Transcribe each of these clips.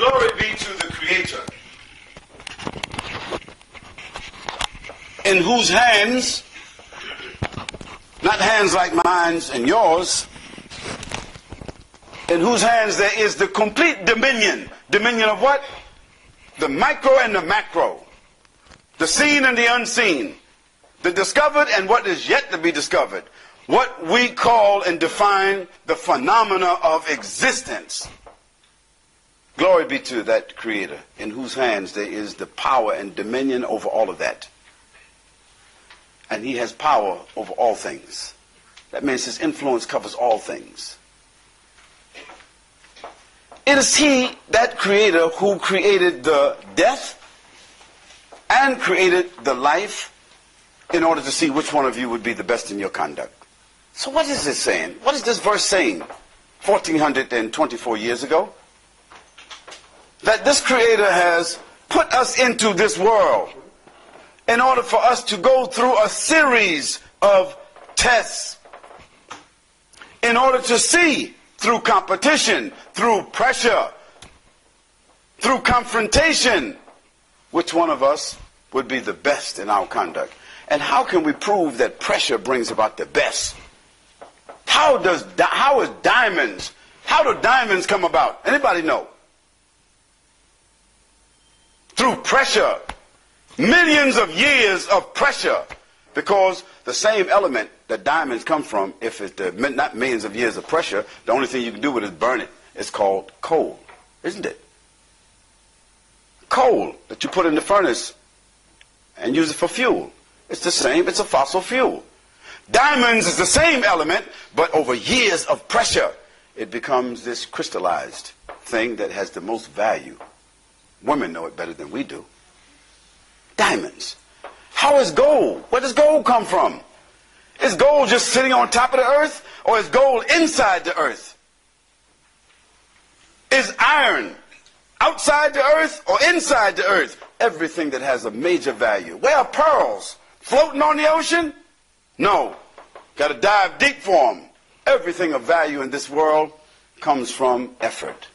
Glory be to the Creator, in whose hands, not hands like mine and yours, in whose hands there is the complete dominion. Dominion of what? The micro and the macro. The seen and the unseen. The discovered and what is yet to be discovered. What we call and define the phenomena of existence. Glory be to that Creator, in whose hands there is the power and dominion over all of that. And he has power over all things. That means his influence covers all things. It is he, that Creator, who created the death and created the life in order to see which one of you would be the best in your conduct. So what is this saying? What is this verse saying 1424 years ago? That this Creator has put us into this world in order for us to go through a series of tests, in order to see through competition, through pressure, through confrontation, which one of us would be the best in our conduct. And how can we prove that pressure brings about the best? How do diamonds come about? Anybody know? Through pressure. Millions of years of pressure. Because the same element that diamonds come from, if it's not millions of years of pressure, the only thing you can do with it is burn it. It's called coal, isn't it? Coal that you put in the furnace and use it for fuel. It's the same, it's a fossil fuel. Diamonds is the same element, but over years of pressure, it becomes this crystallized thing that has the most value. Women know it better than we do. Diamonds. How is gold? Where does gold come from? Is gold just sitting on top of the earth, or is gold inside the earth? Is iron outside the earth or inside the earth? Everything that has a major value. Where are pearls? Floating on the ocean? No. Got to dive deep for them. Everything of value in this world comes from effort.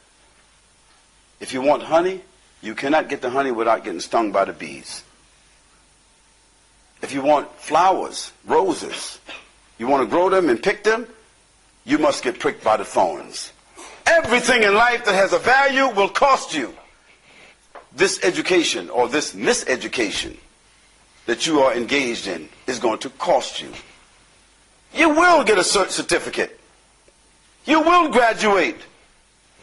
If you want honey, you cannot get the honey without getting stung by the bees. If you want flowers, roses, you want to grow them and pick them, you must get pricked by the thorns. Everything in life that has a value will cost you. This education or this miseducation that you are engaged in is going to cost you. You will get a certificate. You will graduate.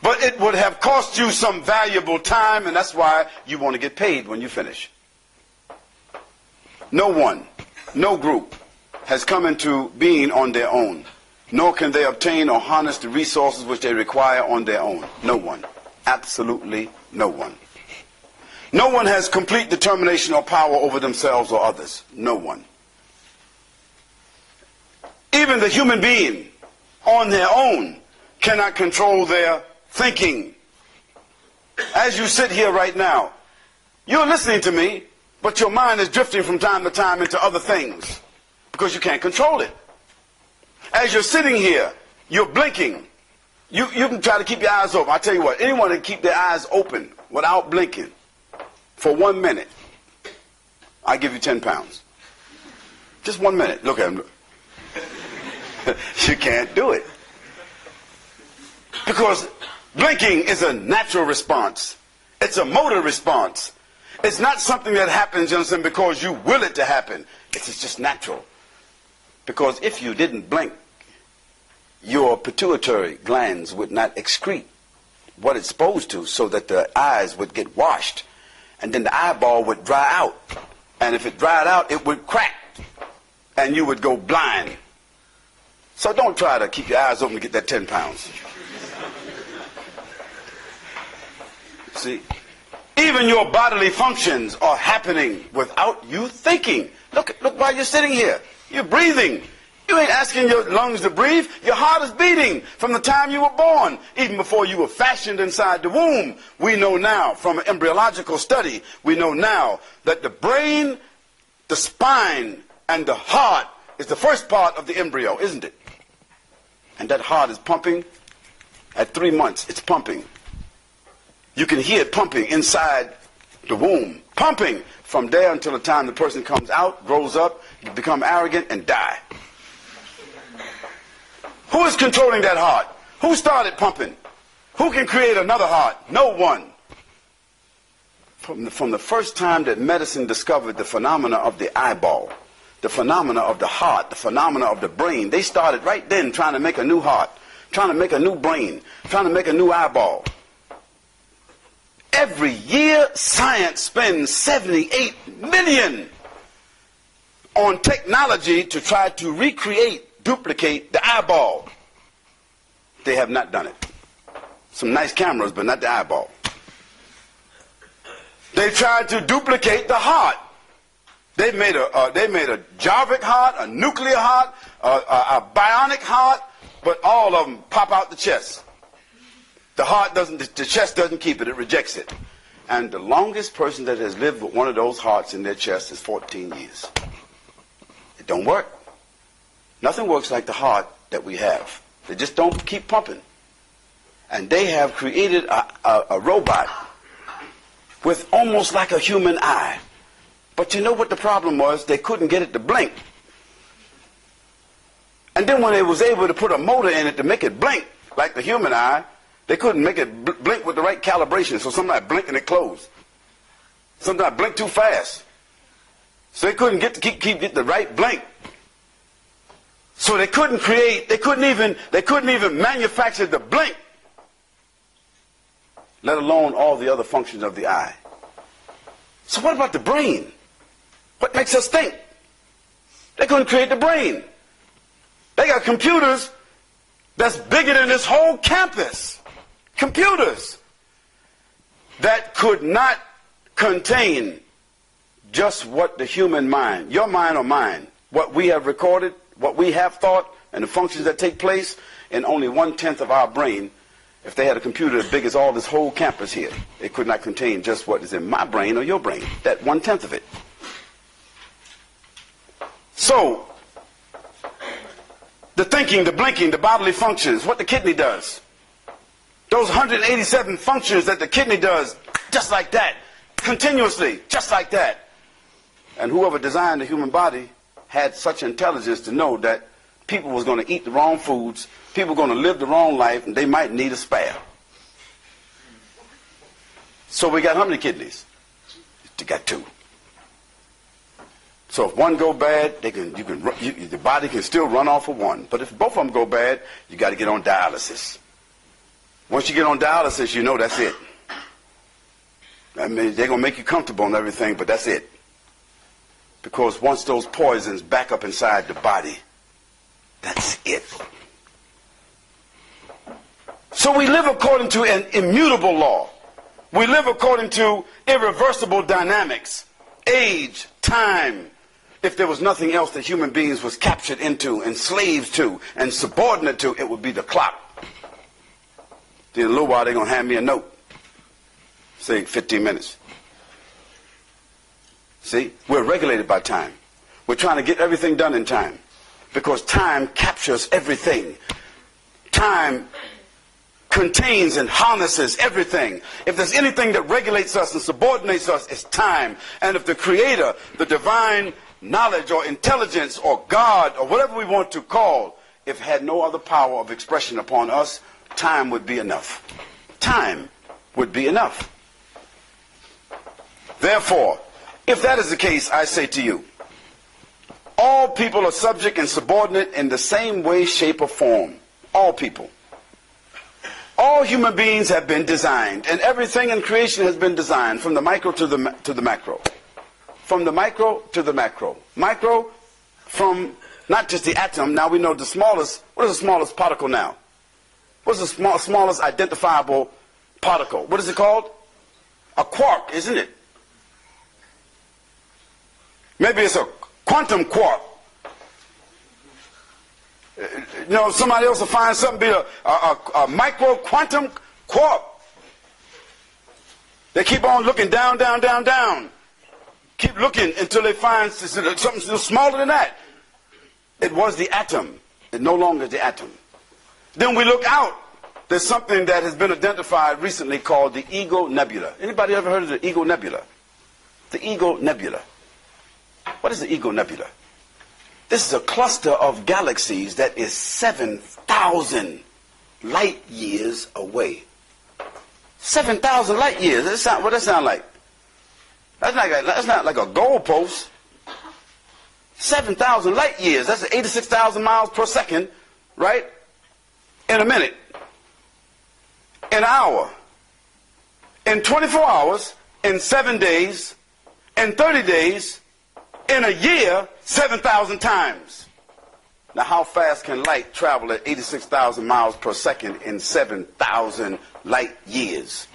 But it would have cost you some valuable time, and that's why you want to get paid when you finish. No one, no group has come into being on their own, nor can they obtain or harness the resources which they require on their own. No one. Absolutely no one. No one has complete determination or power over themselves or others. No one. Even the human being on their own cannot control their thinking. As you sit here right now, you're listening to me, but your mind is drifting from time to time into other things because you can't control it. As you're sitting here, you're blinking. You can try to keep your eyes open. I tell you what, anyone that keep their eyes open without blinking for 1 minute, I give you 10 pounds. Just 1 minute. Look at him. You can't do it. Because blinking is a natural response. It's a motor response. It's not something that happens, you understand, because you will it to happen. It's just natural. Because if you didn't blink, your pituitary glands would not excrete what it's supposed to, so that the eyes would get washed. And then the eyeball would dry out. And if it dried out, it would crack. And you would go blind. So don't try to keep your eyes open to get that 10 pounds. See? Even your bodily functions are happening without you thinking. Look while you're sitting here. You're breathing. You ain't asking your lungs to breathe. Your heart is beating from the time you were born. Even before you were fashioned inside the womb. We know now, from an embryological study, we know now that the brain, the spine, and the heart is the first part of the embryo, isn't it? And that heart is pumping. At 3 months, it's pumping. You can hear it pumping inside the womb, pumping from there until the time the person comes out, grows up, become arrogant, and die. Who is controlling that heart? Who started pumping? Who can create another heart? No one. From the first time that medicine discovered the phenomena of the eyeball, the phenomena of the heart, the phenomena of the brain, they started right then trying to make a new heart, trying to make a new brain, trying to make a new eyeball. Every year, science spends $78 million on technology to try to recreate, duplicate the eyeball. They have not done it. Some nice cameras, but not the eyeball. They tried to duplicate the heart. They made a Jarvik heart, a nuclear heart, a bionic heart, but all of them pop out the chest. The heart doesn't, the chest doesn't keep it, it rejects it. And the longest person that has lived with one of those hearts in their chest is 14 years. It don't work. Nothing works like the heart that we have. They just don't keep pumping. And they have created a robot with almost like a human eye. But you know what the problem was? They couldn't get it to blink. And then when they was able to put a motor in it to make it blink like the human eye, they couldn't make it blink with the right calibration. So sometimes blink and it closed. Sometimes blink too fast. So they couldn't get the right blink. So they couldn't even manufacture the blink, let alone all the other functions of the eye. So what about the brain? What makes us think? They couldn't create the brain. They got computers that's bigger than this whole campus. Computers that could not contain just what the human mind, your mind or mine, what we have recorded, what we have thought, and the functions that take place in only 1/10 of our brain. If they had a computer as big as all this whole campus here, it could not contain just what is in my brain or your brain, that 1/10 of it. So, the thinking, the blinking, the bodily functions, what the kidney does, those 187 functions that the kidney does, just like that, continuously, just like that. And whoever designed the human body had such intelligence to know that people was going to eat the wrong foods, people were going to live the wrong life, and they might need a spare. So we got how many kidneys? You got 2. So if one go bad, the body can still run off of one. But if both of them go bad, you got to get on dialysis. Once you get on dialysis, you know that's it. I mean, they're going to make you comfortable and everything, but that's it. Because once those poisons back up inside the body, that's it. So we live according to an immutable law. We live according to irreversible dynamics. Age, time. If there was nothing else that human beings was captured into, enslaved to, and subordinate to, it would be the clock. Then in a little while they're going to hand me a note. Say 15 minutes. See, we're regulated by time. We're trying to get everything done in time. Because time captures everything. Time contains and harnesses everything. If there's anything that regulates us and subordinates us, it's time. And if the Creator, the divine knowledge or intelligence or God or whatever we want to call, if it had no other power of expression upon us, time would be enough. Time would be enough. Therefore, if that is the case, I say to you, all people are subject and subordinate in the same way, shape, or form. All people. All human beings have been designed, and everything in creation has been designed, from the micro to the macro. From the micro to the macro. Micro from not just the atom. Now we know the smallest. What is the smallest particle now? What's the smallest identifiable particle? What is it called? A quark, isn't it? Maybe it's a quantum quark. You know, somebody else will find something be a micro quantum quark. They keep on looking down, down, down, down. Keep looking until they find something still smaller than that. It was the atom. It no longer is the atom. Then we look out there's something that has been identified recently called the Eagle Nebula. Anybody ever heard of the Eagle Nebula? The Eagle Nebula. What is the Eagle Nebula? This is a cluster of galaxies that is 7,000 light years away. 7,000 light years. What does that sound like? That's not like a goalpost. 7,000 light years. That's 86,000 miles per second, right? In a minute. In an hour. In 24 hours. In 7 days. In 30 days. In a year. 7,000 times. Now, how fast can light travel at 86,000 miles per second in 7,000 light years?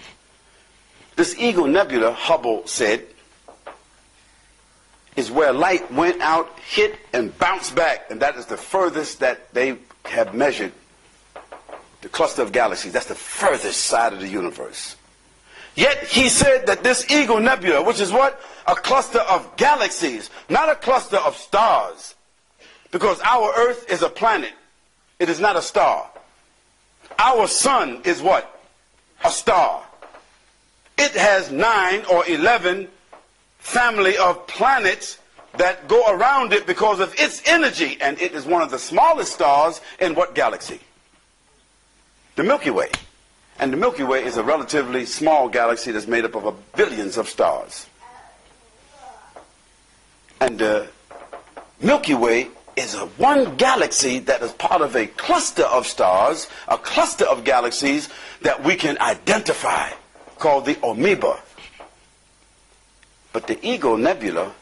This Eagle Nebula, Hubble said, is where light went out, hit, and bounced back. And that is the furthest that they have measured the cluster of galaxies. That's the furthest side of the universe. Yet he said that this Eagle Nebula, which is what? A cluster of galaxies, not a cluster of stars. Because our Earth is a planet. It is not a star. Our sun is what? A star. It has 9 or 11 family of planets that go around it because of its energy. And it is one of the smallest stars in what galaxy? The Milky Way. And the Milky Way is a relatively small galaxy that's made up of billions of stars. And the Milky Way is one galaxy that is part of a cluster of stars, a cluster of galaxies that we can identify, called the amoeba. But the Eagle Nebula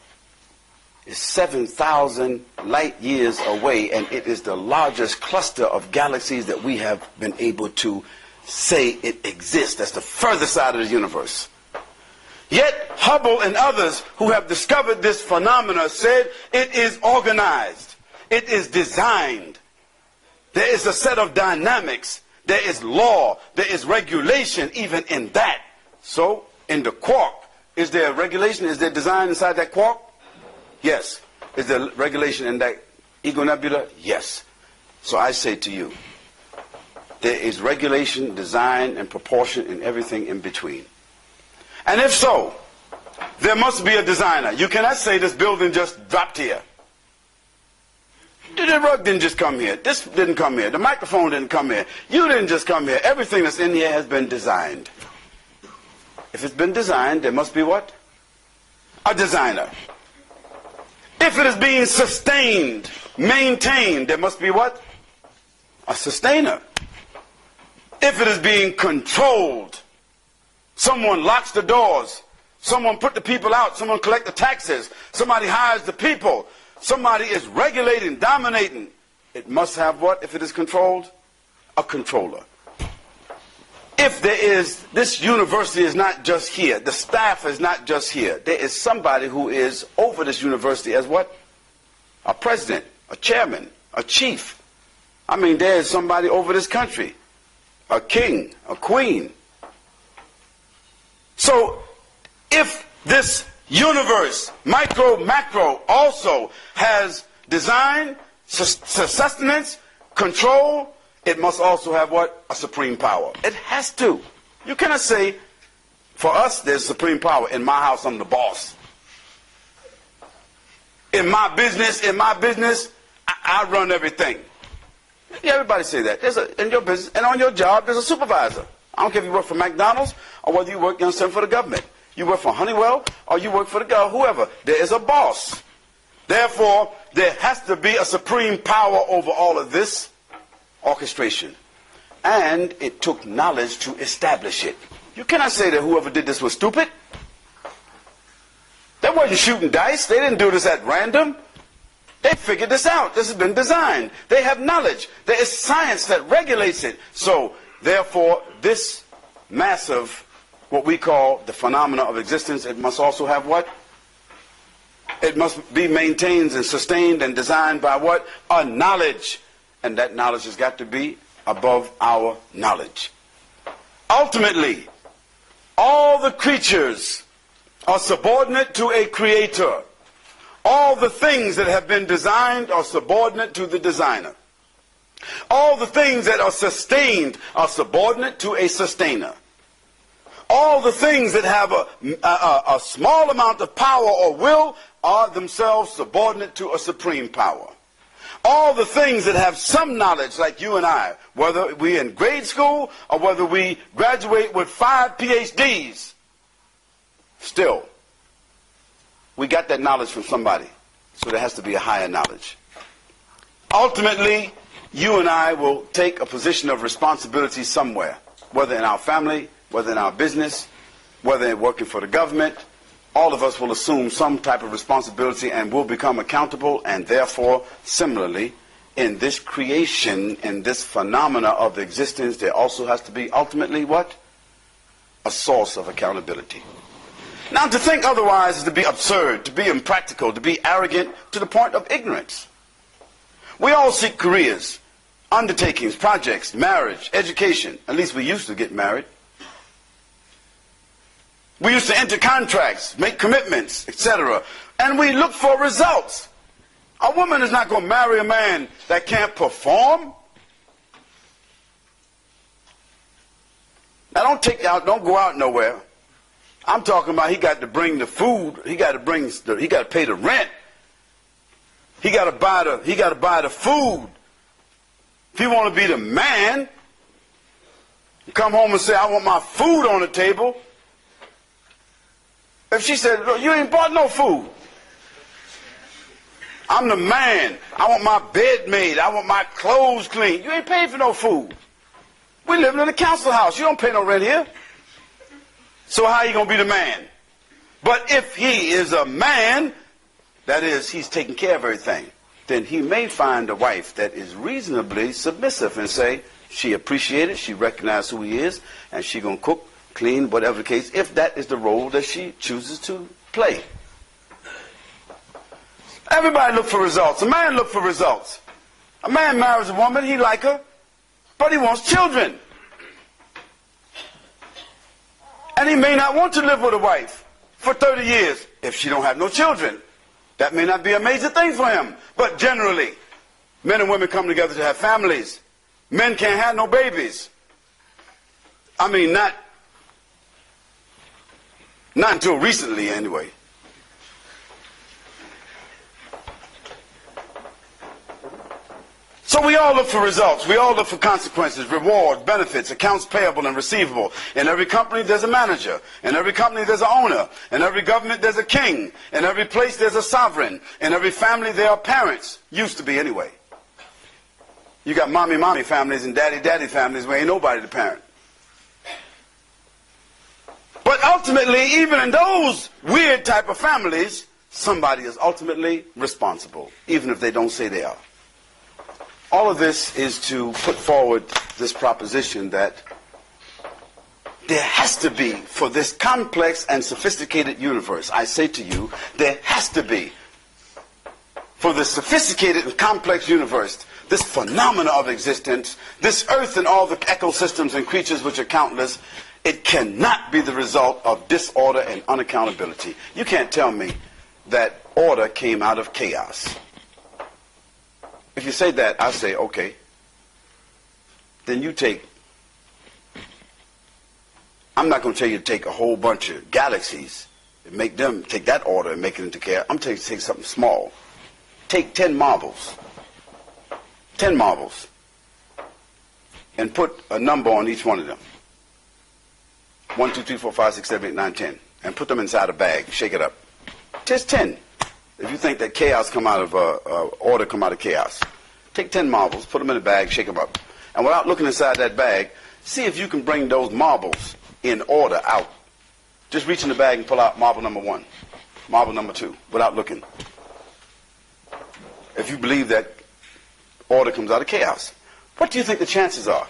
is 7,000 light years away, and it is the largest cluster of galaxies that we have been able to say it exists. That's the furthest side of the universe. Yet Hubble and others who have discovered this phenomena said it is organized. It is designed. There is a set of dynamics. There is law. There is regulation even in that. So in the quark, is there regulation? Is there design inside that quark? Yes. Is there regulation in that Eagle Nebula? Yes. So I say to you, there is regulation, design, and proportion in everything in between. And if so, there must be a designer. You cannot say this building just dropped here. The rug didn't just come here. This didn't come here. The microphone didn't come here. You didn't just come here. Everything that's in here has been designed. If it's been designed, there must be what? A designer. If it is being sustained, maintained, there must be what? A sustainer. If it is being controlled, someone locks the doors, someone put the people out, someone collect the taxes, somebody hires the people, somebody is regulating, dominating. It must have what if it is controlled? A controller. If there is, this university is not just here, the staff is not just here, there is somebody who is over this university as what? A president, a chairman, a chief. I mean, there is somebody over this country, a king, a queen. So if this universe, micro, macro, also has design, sustenance, control, it must also have what? A supreme power. It has to. You cannot say, for us, there's supreme power. In my house, I'm the boss. In my business, I run everything. Yeah, everybody say that. In your business and on your job, there's a supervisor. I don't care if you work for McDonald's or whether you work for the government. You work for Honeywell or you work for whoever. There is a boss. Therefore, there has to be a supreme power over all of this orchestration. And it took knowledge to establish it. You cannot say that whoever did this was stupid. They wasn't shooting dice. They didn't do this at random. They figured this out. This has been designed. They have knowledge. There is science that regulates it. So, therefore, this massive, what we call the phenomena of existence, it must also have what? It must be maintained and sustained and designed by what? A knowledge. And that knowledge has got to be above our knowledge. Ultimately, all the creatures are subordinate to a creator. All the things that have been designed are subordinate to the designer. All the things that are sustained are subordinate to a sustainer. All the things that have a small amount of power or will are themselves subordinate to a supreme power. All the things that have some knowledge, like you and I, whether we in grade school or whether we graduate with 5 PhDs, still, we got that knowledge from somebody. So there has to be a higher knowledge. Ultimately, you and I will take a position of responsibility somewhere, whether in our family, whether in our business, whether in working for the government. All of us will assume some type of responsibility and will become accountable, and therefore, similarly, in this creation, in this phenomena of existence, there also has to be ultimately what? A source of accountability. Now, to think otherwise is to be absurd, to be impractical, to be arrogant to the point of ignorance. We all seek careers, undertakings, projects, marriage, education. At least we used to get married. We used to enter contracts, make commitments, etc. And we look for results. A woman is not going to marry a man that can't perform. Now don't go out nowhere. I'm talking about he got to bring the food, he got to pay the rent. He got to buy the food. If he want to be the man, you come home and say, I want my food on the table. If she said, look, you ain't bought no food. I'm the man. I want my bed made. I want my clothes clean. You ain't paid for no food. We living in a council house. You don't pay no rent here. So how you going to be the man? But if he is a man, that is, he's taking care of everything, then he may find a wife that is reasonably submissive and say she appreciates it, she recognizes who he is, and she going to cook, clean, whatever the case, if that is the role that she chooses to play. Everybody look for results. A man look for results. A man marries a woman, he like her, but he wants children. And he may not want to live with a wife for 30 years if she don't have no children. That may not be a major thing for him. But generally, men and women come together to have families. Men can't have no babies. I mean, not until recently, anyway. So we all look for results. We all look for consequences, rewards, benefits, accounts payable and receivable. In every company, there's a manager. In every company, there's an owner. In every government, there's a king. In every place, there's a sovereign. In every family, there are parents. Used to be, anyway. You got mommy families and daddy families where ain't nobody the parent. But ultimately, even in those weird type of families, somebody is ultimately responsible, even if they don't say they are. All of this is to put forward this proposition that there has to be, for this complex and sophisticated universe, I say to you, there has to be, for this sophisticated and complex universe, this phenomena of existence, this earth and all the ecosystems and creatures which are countless, it cannot be the result of disorder and unaccountability. You can't tell me that order came out of chaos. If you say that, I say, okay. Then you take, I'm not going to tell you to take a whole bunch of galaxies and make them, take that order and make it into chaos. I'm telling you to take something small. Take 10 marbles. 10 marbles. And put a number on each one of them. 1, 2, 3, 4, 5, 6, 7, 8, 9, 10. And put them inside a bag. Shake it up. Just 10. If you think that chaos come out of order come out of chaos, take 10 marbles, put them in a bag, shake them up. And without looking inside that bag, see if you can bring those marbles in order out. Just reach in the bag and pull out marble number 1, marble number 2, without looking. If you believe that order comes out of chaos, what do you think the chances are?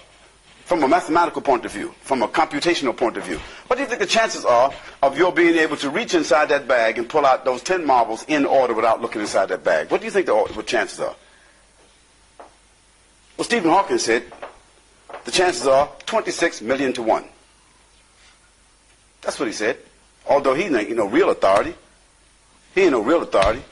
From a mathematical point of view, from a computational point of view, what do you think the chances are of your being able to reach inside that bag and pull out those 10 marbles in order without looking inside that bag? What do you think the chances are? Well, Stephen Hawking said the chances are 26 million to 1. That's what he said. Although he ain't no real authority. He ain't no real authority.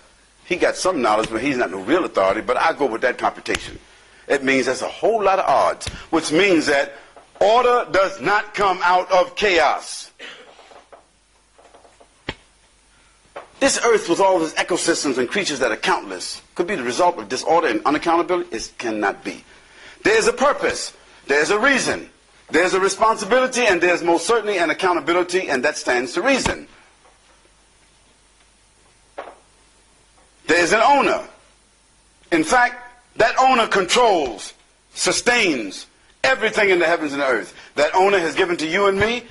He got some knowledge, but he's not no real authority. But I go with that computation. It means there's a whole lot of odds, which means that order does not come out of chaos. This earth with all of its ecosystems and creatures that are countless could be the result of disorder and unaccountability? It cannot be. There's a purpose. There's a reason. There's a responsibility, and there's most certainly an accountability, and that stands to reason. There's an owner. In fact, that owner controls, sustains everything in the heavens and the earth. That owner has given to you and me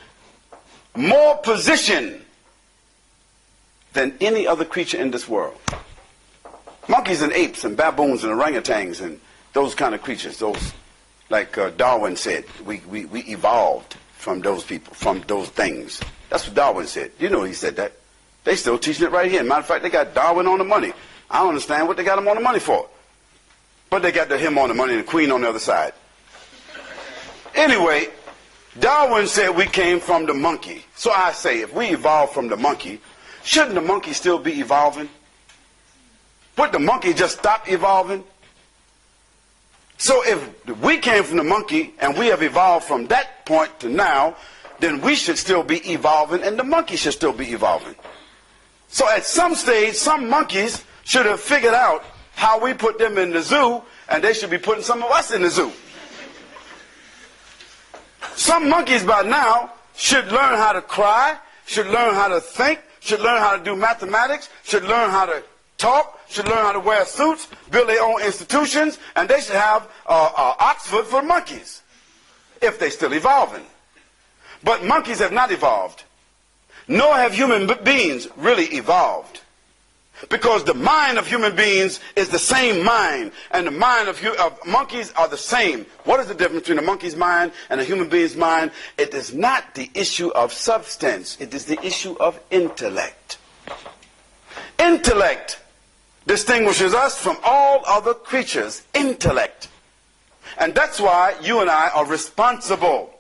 more position than any other creature in this world. Monkeys and apes and baboons and orangutans and those kind of creatures, those, like Darwin said, we evolved from those people, from those things. That's what Darwin said. You know he said that. They still teaching it right here. Matter of fact, they got Darwin on the money. I don't understand what they got him on the money for. But they got him on the money and the queen on the other side. Anyway, Darwin said we came from the monkey. So I say, if we evolved from the monkey, shouldn't the monkey still be evolving? Would the monkey just stop evolving? So if we came from the monkey and we have evolved from that point to now, then we should still be evolving and the monkey should still be evolving. So at some stage, some monkeys should have figured out how we put them in the zoo, and they should be putting some of us in the zoo. Some monkeys by now should learn how to cry, should learn how to think, should learn how to do mathematics, should learn how to talk, should learn how to wear suits, build their own institutions, and they should have Oxford for monkeys, if they're still evolving. But monkeys have not evolved, nor have human beings really evolved. Because the mind of human beings is the same mind, and the mind of monkeys are the same. What is the difference between a monkey's mind and a human being's mind? It is not the issue of substance. It is the issue of intellect. Intellect distinguishes us from all other creatures. Intellect. And that's why you and I are responsible.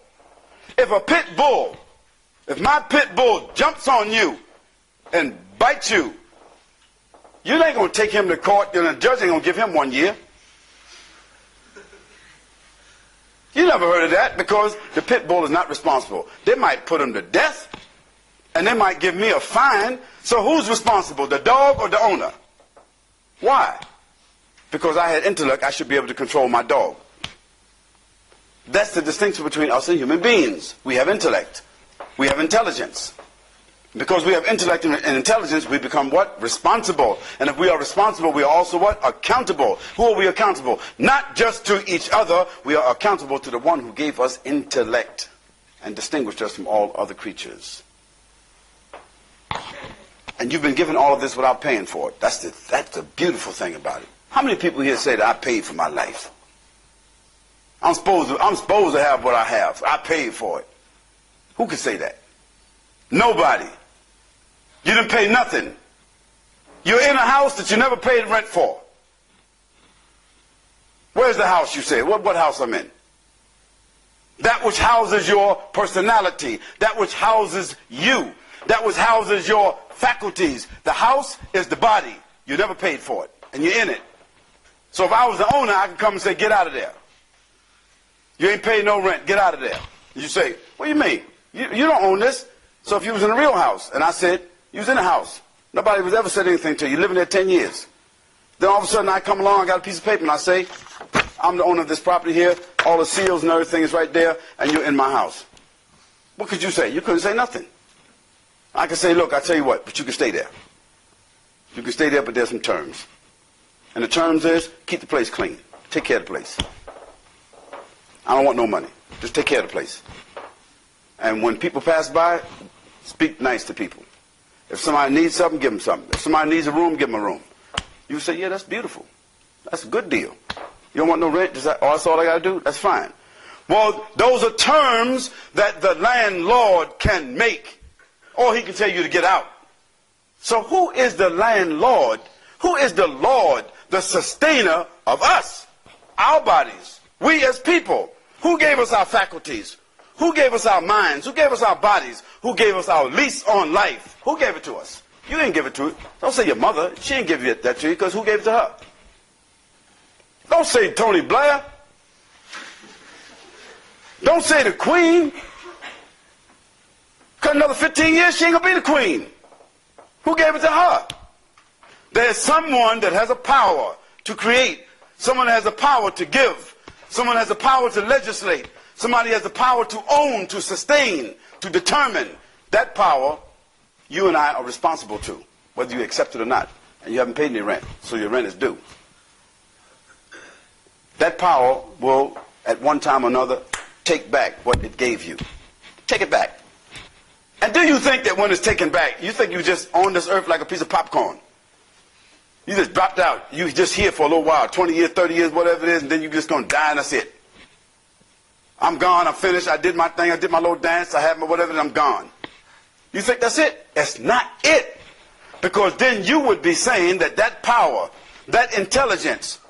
If a pit bull, if my pit bull jumps on you and bites you, you ain't going to take him to court, and the judge ain't going to give him 1 year. You never heard of that, because the pit bull is not responsible. They might put him to death, and they might give me a fine. So who's responsible, the dog or the owner? Why? Because I had intellect, I should be able to control my dog. That's the distinction between us and human beings. We have intellect. We have intelligence. Because we have intellect and intelligence, we become what? Responsible. And if we are responsible, we are also what? Accountable. Who are we accountable? Not just to each other. We are accountable to the one who gave us intellect and distinguished us from all other creatures. And you've been given all of this without paying for it. That's the beautiful thing about it. How many people here say that I paid for my life? I'm supposed to have what I have. I paid for it. Who can say that? Nobody. You didn't pay nothing. You're in a house that you never paid rent for. Where's the house, you say? What house I'm in? That which houses your personality. That which houses you. That which houses your faculties. The house is the body. You never paid for it. And you're in it. So if I was the owner, I could come and say, get out of there. You ain't paid no rent. Get out of there. You say, what do you mean? You don't own this. So if you was in a real house, and I said, you was in a house, nobody was ever said anything to you, you're living there 10 years. Then all of a sudden I come along, I got a piece of paper, and I say, I'm the owner of this property here, all the seals and everything is right there, and you're in my house. What could you say? You couldn't say nothing. I could say, look, I tell you what, but you can stay there. You can stay there, but there's some terms. And the terms is, keep the place clean. Take care of the place. I don't want no money. Just take care of the place. And when people pass by, speak nice to people. If somebody needs something, give them something. If somebody needs a room, give them a room. You say, yeah, that's beautiful. That's a good deal. You don't want no rent? That's all I got to do? That's fine. Well, those are terms that the landlord can make. Or he can tell you to get out. So who is the landlord? Who is the Lord, the sustainer of us? Our bodies. We as people. Who gave us our faculties? Who gave us our minds? Who gave us our bodies? Who gave us our lease on life? Who gave it to us? You didn't give it to it. Don't say your mother. She didn't give that to you, because who gave it to her? Don't say Tony Blair. Don't say the Queen. Because another 15 years, she ain't going to be the Queen. Who gave it to her? There's someone that has a power to create. Someone that has the power to give. Someone has the power to legislate. Somebody has the power to own, to sustain, to determine. That power, you and I are responsible to, whether you accept it or not. And you haven't paid any rent, so your rent is due. That power will, at one time or another, take back what it gave you. Take it back. And do you think that when it's taken back, you think you just on this earth like a piece of popcorn? You just dropped out. You just here for a little while, 20 years, 30 years, whatever it is, and then you're just going to die and that's it. I'm gone, I'm finished, I did my thing, I did my little dance, I had my whatever, and I'm gone. You think that's it? That's not it. Because then you would be saying that that power, that intelligence,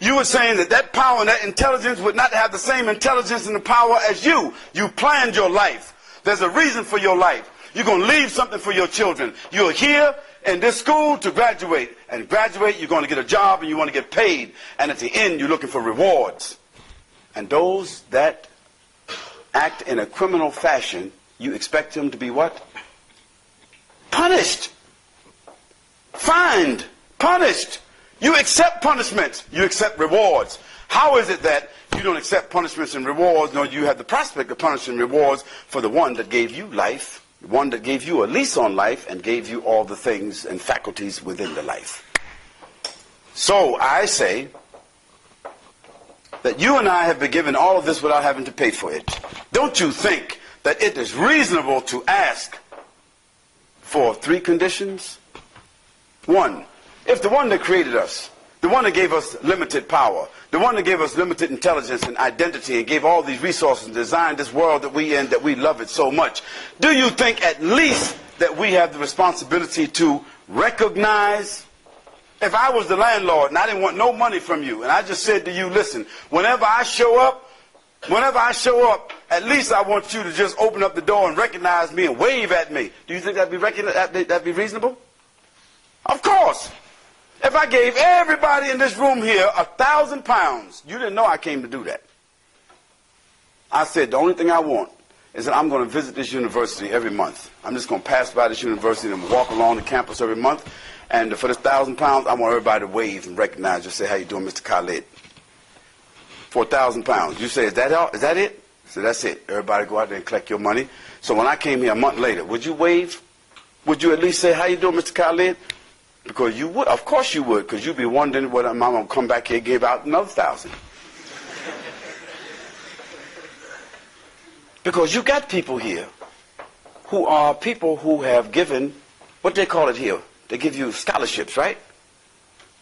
you were saying that that power and that intelligence would not have the same intelligence and the power as you. You planned your life. There's a reason for your life. You're going to leave something for your children. You're here in this school to graduate. And graduate, you're going to get a job and you want to get paid. And at the end, you're looking for rewards. And those that act in a criminal fashion, you expect them to be what? Punished. Fined. Punished. You accept punishments. You accept rewards. How is it that you don't accept punishments and rewards, nor you have the prospect of punishment and rewards for the one that gave you life, the one that gave you a lease on life and gave you all the things and faculties within the life? So I say that you and I have been given all of this without having to pay for it. Don't you think that it is reasonable to ask for 3 conditions? 1, if the one that created us, the one that gave us limited power, the one that gave us limited intelligence and identity and gave all these resources and designed this world that we in, that we love it so much, do you think at least that we have the responsibility to recognize? If I was the landlord and I didn't want no money from you and I just said to you, listen, whenever I show up, at least I want you to just open up the door and recognize me and wave at me. Do you think that'd be reasonable? Of course. If I gave everybody in this room here 1,000 pounds, you didn't know I came to do that. I said the only thing I want is that I'm going to visit this university every month. I'm just going to pass by this university and walk along the campus every month. And for this 1,000 pounds, I want everybody to wave and recognize you, say, how you doing, Mr. Khalid? For 1,000 pounds. You say, is that all? Is that it? So that's it. Everybody go out there and collect your money. So when I came here a month later, would you wave? Would you at least say, how you doing, Mr. Khalid? Because you would. Of course you would, because you'd be wondering whether I'm going to come back here and give out another 1,000. Because you got people here who are people who have given, what they call it here? They give you scholarships, right?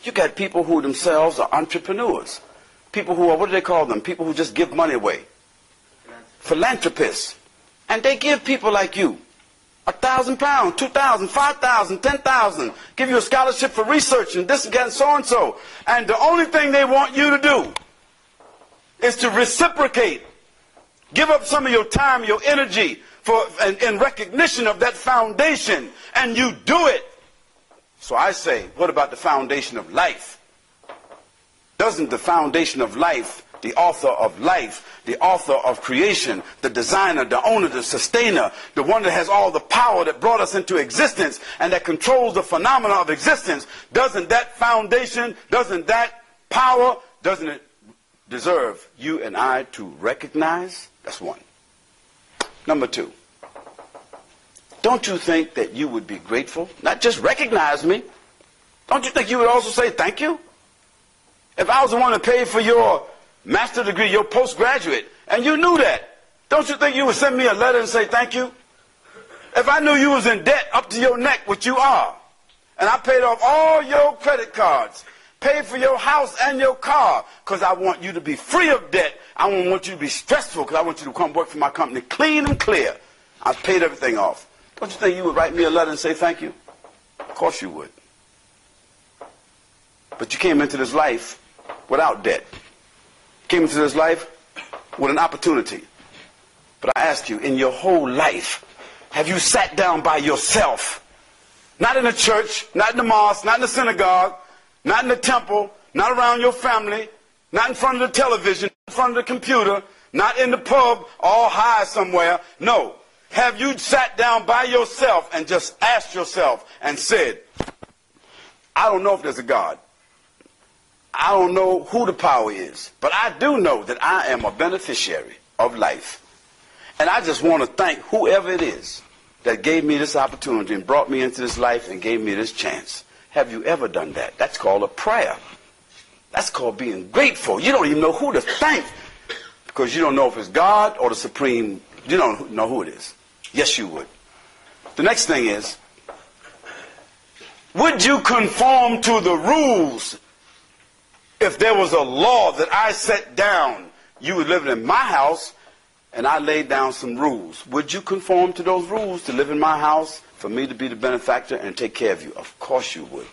You got people who themselves are entrepreneurs. People who are, what do they call them? People who just give money away. Philanthropists. And they give people like you 1,000 pounds, 2,000, 5,000, 10,000. Give you a scholarship for research and this and that and so and so. And the only thing they want you to do is to reciprocate. Give up some of your time, your energy in recognition of that foundation. And you do it. So I say, what about the foundation of life? Doesn't the foundation of life, the author of life, the author of creation, the designer, the owner, the sustainer, the one that has all the power that brought us into existence and that controls the phenomena of existence, doesn't that foundation, doesn't that power, doesn't it deserve you and I to recognize? That's one. Number 2. Don't you think that you would be grateful? Not just recognize me. Don't you think you would also say thank you? If I was the one that paid for your master's degree, your postgraduate, and you knew that, don't you think you would send me a letter and say thank you? If I knew you was in debt up to your neck, which you are, and I paid off all your credit cards, paid for your house and your car, because I want you to be free of debt. I don't want you to be stressful, because I want you to come work for my company clean and clear. I've paid everything off. Don't you think you would write me a letter and say thank you? Of course you would. But you came into this life without debt. Came into this life with an opportunity. But I ask you, in your whole life, have you sat down by yourself? Not in a church, not in the mosque, not in the synagogue, not in the temple, not around your family, not in front of the television, not in front of the computer, not in the pub, all high somewhere. No. Have you sat down by yourself and just asked yourself and said, I don't know if there's a God. I don't know who the power is, but I do know that I am a beneficiary of life. And I just want to thank whoever it is that gave me this opportunity and brought me into this life and gave me this chance. Have you ever done that? That's called a prayer. That's called being grateful. You don't even know who to thank because you don't know if it's God or the Supreme. You don't know who it is. Yes, you would. The next thing is, would you conform to the rules if there was a law that I set down? You were living in my house and I laid down some rules. Would you conform to those rules to live in my house, for me to be the benefactor and take care of you? Of course you would,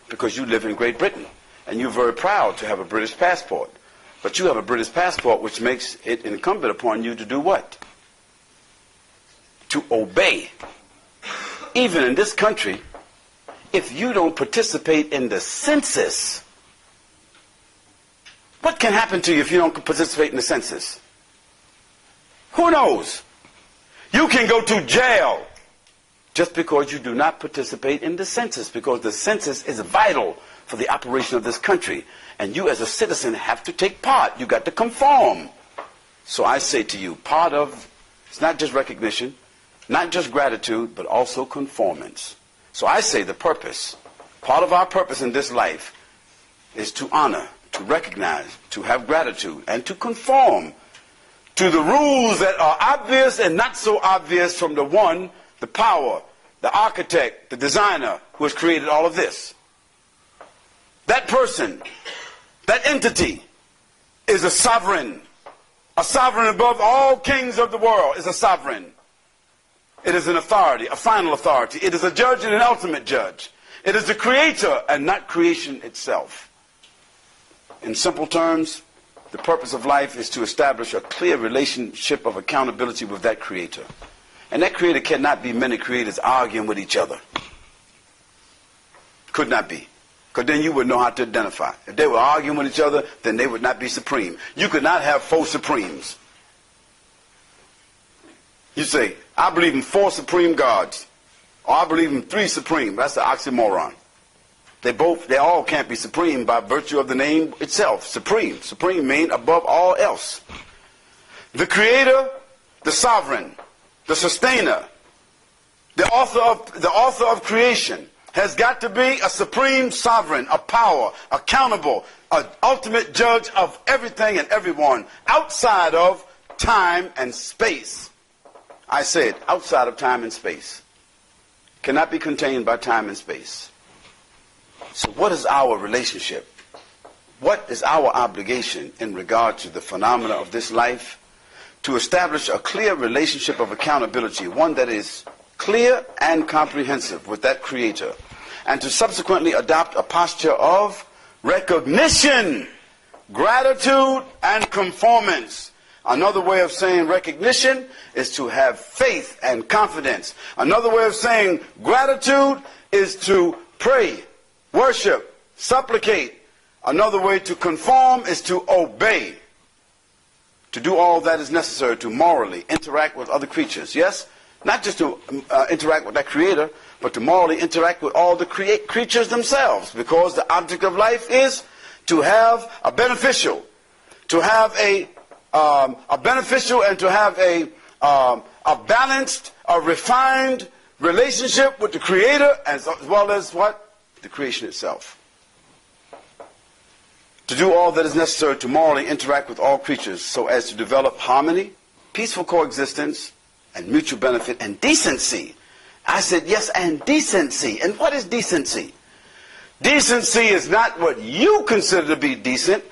because you live in Great Britain and you're very proud to have a British passport. But you have a British passport, which makes it incumbent upon you to do what? To obey. Even in this country, if you don't participate in the census, what can happen to you if you don't participate in the census? Who knows? You can go to jail just because you do not participate in the census, because the census is vital for the operation of this country. And you as a citizen have to take part. You got to conform. So I say to you, part of, it's not just recognition, not just gratitude, but also conformance. So I say the purpose, part of our purpose in this life is to honor, to recognize, to have gratitude, and to conform to the rules that are obvious and not so obvious from the one, the power, the architect, the designer who has created all of this. That person, that entity is a sovereign. A sovereign above all kings of the world is a sovereign. It is an authority, a final authority. It is a judge and an ultimate judge. It is the creator and not creation itself. In simple terms, the purpose of life is to establish a clear relationship of accountability with that creator. And that creator cannot be many creators arguing with each other. Could not be. Because then you would know how to identify. If they were arguing with each other, then they would not be supreme. You could not have 4 supremes. You say, I believe in 4 supreme gods. Or I believe in 3 supreme. That's an oxymoron. They all can't be supreme by virtue of the name itself. Supreme. Supreme means above all else. The creator, the sovereign, the sustainer, the author of creation has got to be a supreme sovereign, a power, accountable, an ultimate judge of everything and everyone outside of time and space. I said outside of time and space. Cannot be contained by time and space. So what is our relationship? What is our obligation in regard to the phenomena of this life? To establish a clear relationship of accountability, one that is clear and comprehensive with that creator, and to subsequently adopt a posture of recognition, gratitude, and conformance. Another way of saying recognition is to have faith and confidence. Another way of saying gratitude is to pray, worship, supplicate. Another way to conform is to obey. To do all that is necessary to morally interact with other creatures. Yes? Not just to interact with that creator, but to morally interact with all the creatures themselves. Because the object of life is to have a beneficial, beneficial and to have a balanced, a refined relationship with the creator as well as what? The creation itself. To do all that is necessary to morally interact with all creatures so as to develop harmony, peaceful coexistence, and mutual benefit and decency. I said yes, and decency. And what is decency? Decency is not what you consider to be decent.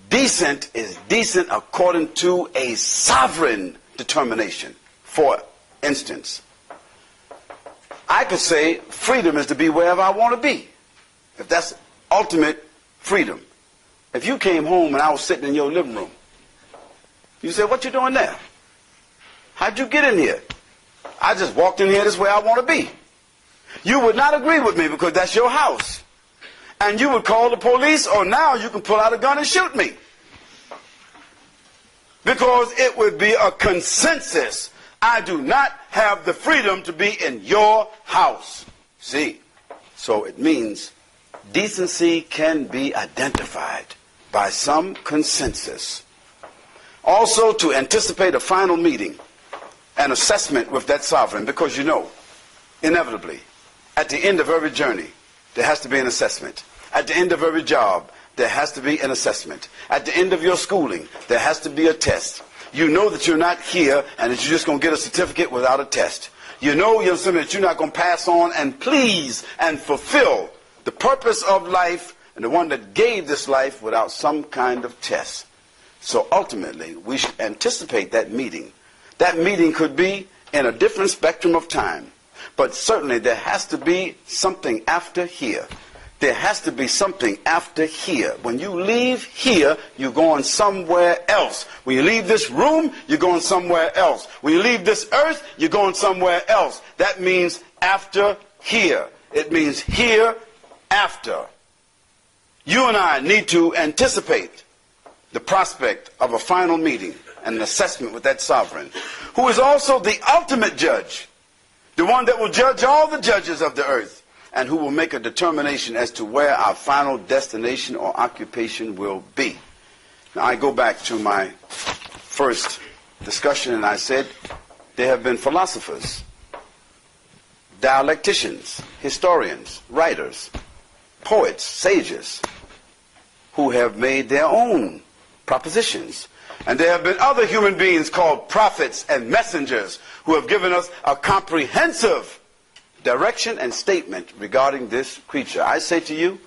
Decent is decent according to a sovereign determination. For instance, I could say freedom is to be wherever I want to be. If that's ultimate freedom. If you came home and I was sitting in your living room, you said, what you doing there? How'd you get in here? I just walked in here this way I want to be. You would not agree with me because that's your house. and you would call the police, or now you can pull out a gun and shoot me. Because it would be a consensus. I do not have the freedom to be in your house. See? So it means decency can be identified by some consensus. Also, to anticipate a final meeting, an assessment with that sovereign, because you know, inevitably, at the end of every journey, there has to be an assessment. At the end of every job, there has to be an assessment. At the end of your schooling, there has to be a test. You know that you're not here and that you're just going to get a certificate without a test. You know that you're not going to pass on and please and fulfill the purpose of life and the one that gave this life without some kind of test. So ultimately, we should anticipate that meeting. That meeting could be in a different spectrum of time. But certainly there has to be something after here. There has to be something after here. When you leave here, you're going somewhere else. When you leave this room, you're going somewhere else. When you leave this earth, you're going somewhere else. That means after here. It means here after. You and I need to anticipate the prospect of a final meeting and an assessment with that sovereign, who is also the ultimate judge, the one that will judge all the judges of the earth, and who will make a determination as to where our final destination or occupation will be. Now, I go back to my first discussion, and I said there have been philosophers, dialecticians, historians, writers, poets, sages, who have made their own propositions. And there have been other human beings called prophets and messengers who have given us a comprehensive direction and statement regarding this creature. I say to you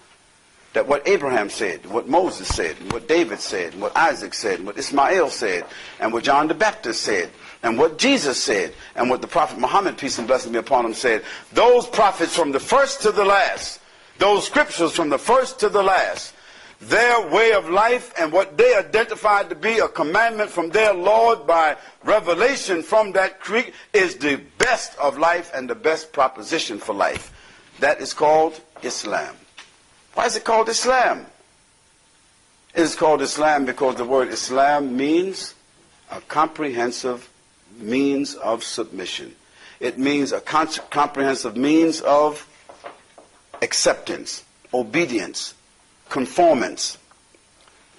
that what Abraham said, what Moses said, and what David said, and what Isaac said, and what Ismail said, and what John the Baptist said, and what Jesus said, and what the Prophet Muhammad, peace and blessing be upon him, said, those prophets from the first to the last, those scriptures from the first to the last, their way of life and what they identified to be a commandment from their Lord by revelation from that creek is the best of life and the best proposition for life. That is called Islam. Why is it called Islam? It is called Islam because the word Islam means a comprehensive means of submission. It means a comprehensive means of acceptance, obedience, conformance.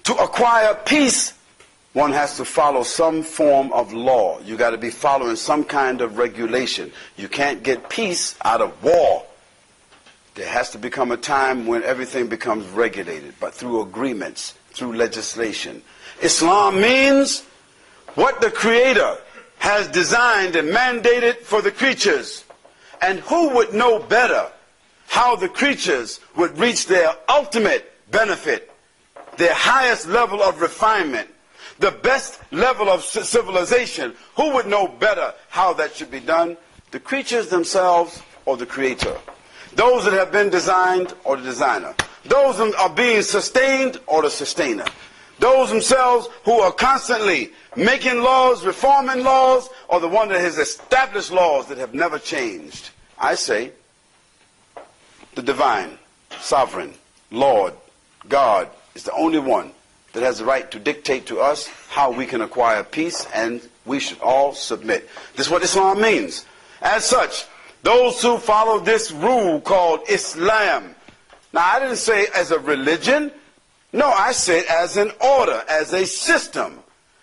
To acquire peace, one has to follow some form of law. You got to be following some kind of regulation. You can't get peace out of war. There has to become a time when everything becomes regulated, but through agreements, through legislation. Islam means what the Creator has designed and mandated for the creatures. And who would know better how the creatures would reach their ultimate benefit, their highest level of refinement, the best level of civilization? Who would know better how that should be done? The creatures themselves or the Creator? Those that have been designed or the designer? Those that are being sustained or the sustainer? Those themselves who are constantly making laws, reforming laws, or the one that has established laws that have never changed? I say the divine, sovereign, Lord, God is the only one that has the right to dictate to us how we can acquire peace, and we should all submit. This is what Islam means. As such, those who follow this rule called Islam. Now, I didn't say as a religion. No, I said as an order, as a system.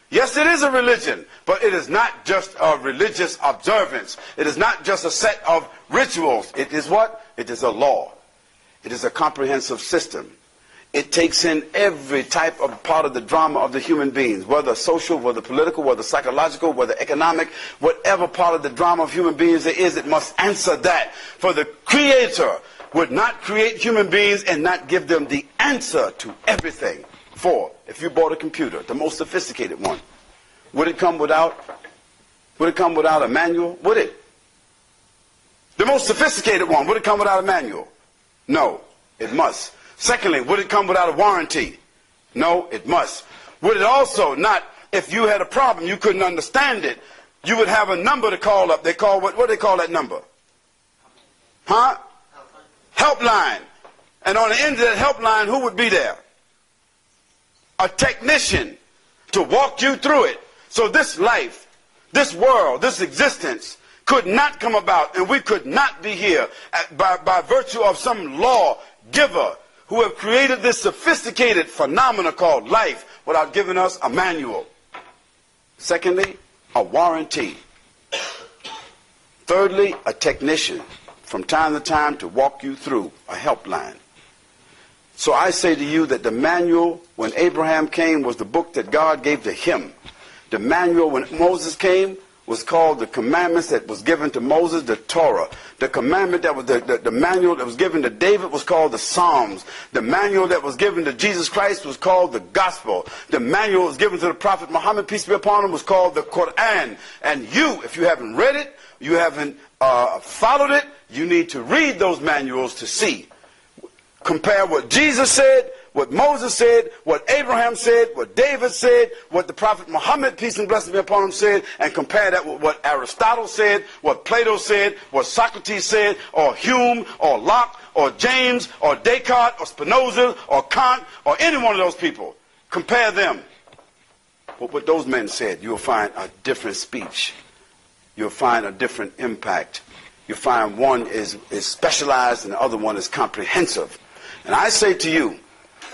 Yes, it is a religion, but it is not just a religious observance. It is not just a set of rituals. It is what? It is a law. It is a comprehensive system. It takes in every type of part of the drama of the human beings, whether social, whether political, whether psychological, whether economic, whatever part of the drama of human beings there is, it must answer that. For the Creator would not create human beings and not give them the answer to everything. For if you bought a computer, the most sophisticated one, would it come without a manual? Would it? The most sophisticated one, would it come without a manual? No, it must. Secondly, would it come without a warranty? No, it must. Would it also not, if you had a problem, you couldn't understand it, you would have a number to call up. They call, what do they call that number? Huh? Helpline. And on the end of that helpline, who would be there? A technician to walk you through it. So this life, this world, this existence could not come about, and we could not be here by virtue of some law giver who have created this sophisticated phenomena called life without giving us a manual. Secondly, a warranty. Thirdly, a technician from time to time to walk you through a helpline. So I say to you that the manual when Abraham came was the book that God gave to him. The manual when Moses came was called the commandments that was given to Moses, the Torah. The commandment that was the manual that was given to David was called the Psalms. The manual that was given to Jesus Christ was called the Gospel. The manual that was given to the Prophet Muhammad, peace be upon him, was called the Quran. And you, if you haven't read it, you haven't followed it, you need to read those manuals to see. Compare what Jesus said, what Moses said, what Abraham said, what David said, what the Prophet Muhammad, peace and blessings be upon him, said, and compare that with what Aristotle said, what Plato said, what Socrates said, or Hume, or Locke, or James, or Descartes, or Spinoza, or Kant, or any one of those people. Compare them. But what those men said, you'll find a different speech. You'll find a different impact. You'll find one is specialized and the other one is comprehensive. And I say to you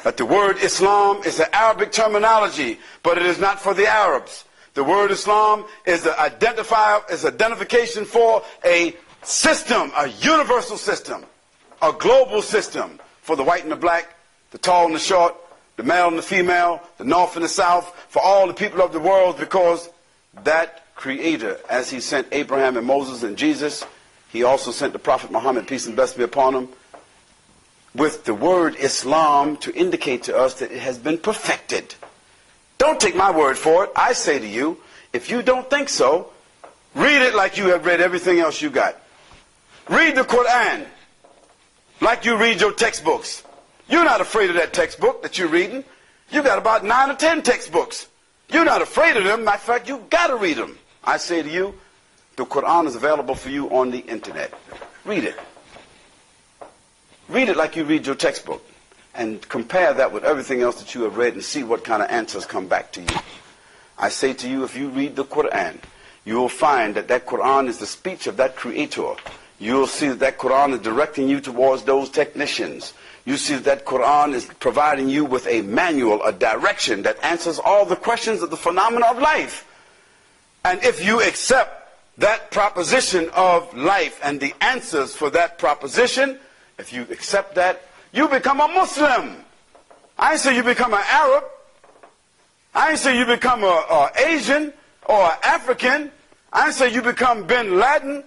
that the word Islam is an Arabic terminology, but it is not for the Arabs. The word Islam is the identification for a system, a universal system, a global system for the white and the black, the tall and the short, the male and the female, the north and the south, for all the people of the world, because that Creator, as he sent Abraham and Moses and Jesus, he also sent the Prophet Muhammad, peace and blessings be upon him, with the word Islam to indicate to us that it has been perfected. Don't take my word for it. I say to you, if you don't think so, read it like you have read everything else you got. Read the Quran like you read your textbooks. You're not afraid of that textbook that you're reading. You got about 9 or 10 textbooks. You're not afraid of them. Matter of fact, you got to read them. I say to you, the Quran is available for you on the internet. Read it. Read it like you read your textbook. And compare that with everything else that you have read and see what kind of answers come back to you. I say to you, if you read the Quran, you will find that that Quran is the speech of that Creator. You will see that that Quran is directing you towards those technicians. You see that that Quran is providing you with a manual, a direction that answers all the questions of the phenomena of life. And if you accept that proposition of life and the answers for that proposition, if you accept that, you become a Muslim. I ain't say you become an Arab. I ain't say you become an Asian or an African. I ain't say you become Bin Laden.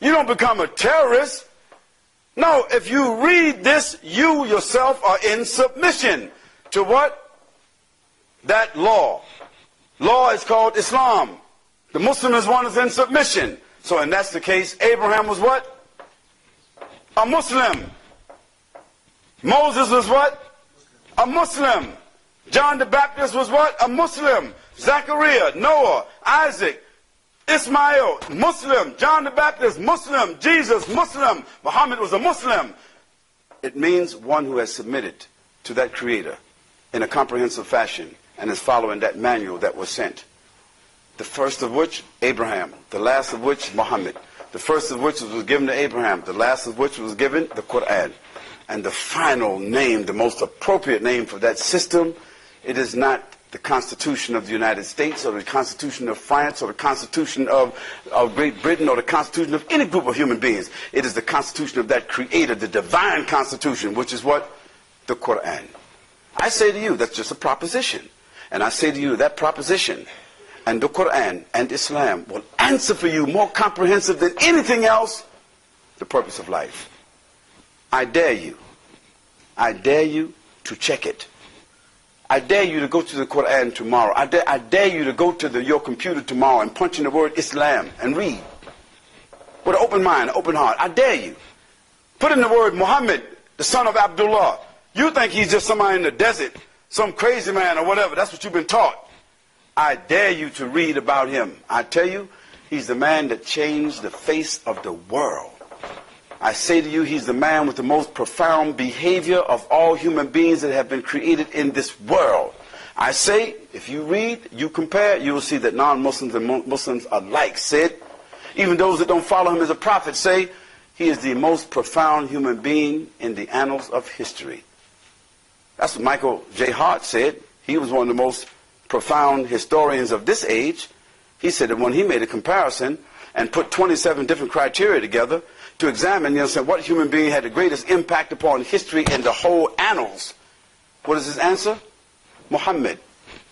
You don't become a terrorist. No, if you read this, you yourself are in submission to what? That law. Law is called Islam. The Muslim is one that's in submission. So, and that's the case, Abraham was what? A Muslim. Moses was what? A Muslim. John the Baptist was what? A Muslim. Zechariah, Noah, Isaac, Ismail, Muslim. John the Baptist, Muslim. Jesus, Muslim. Muhammad was a Muslim. It means one who has submitted to that Creator in a comprehensive fashion and is following that manual that was sent. The first of which, Abraham. The last of which, Muhammad. The first of which was given to Abraham. The last of which was given, the Quran. And the final name, the most appropriate name for that system, it is not the Constitution of the United States or the Constitution of France or the Constitution of Great Britain or the Constitution of any group of human beings. It is the Constitution of that Creator, the divine Constitution, which is what? The Quran. I say to you, that's just a proposition. And I say to you, that proposition and the Quran and Islam will answer for you more comprehensive than anything else the purpose of life. I dare you to check it. I dare you to go to the Quran tomorrow. I dare you to go to your computer tomorrow and punch in the word Islam and read. With an open mind, open heart. I dare you. Put in the word Muhammad, the son of Abdullah. You think he's just somebody in the desert, some crazy man or whatever. That's what you've been taught. I dare you to read about him. I tell you, he's the man that changed the face of the world. I say to you, he's the man with the most profound behavior of all human beings that have been created in this world. I say, if you read, you compare, you will see that non-Muslims and Muslims alike said, even those that don't follow him as a prophet say, he is the most profound human being in the annals of history. That's what Michael J. Hart said. He was one of the most profound historians of this age. He said that when he made a comparison and put 27 different criteria together to examine, what human being had the greatest impact upon history in the whole annals, what is his answer? Muhammad,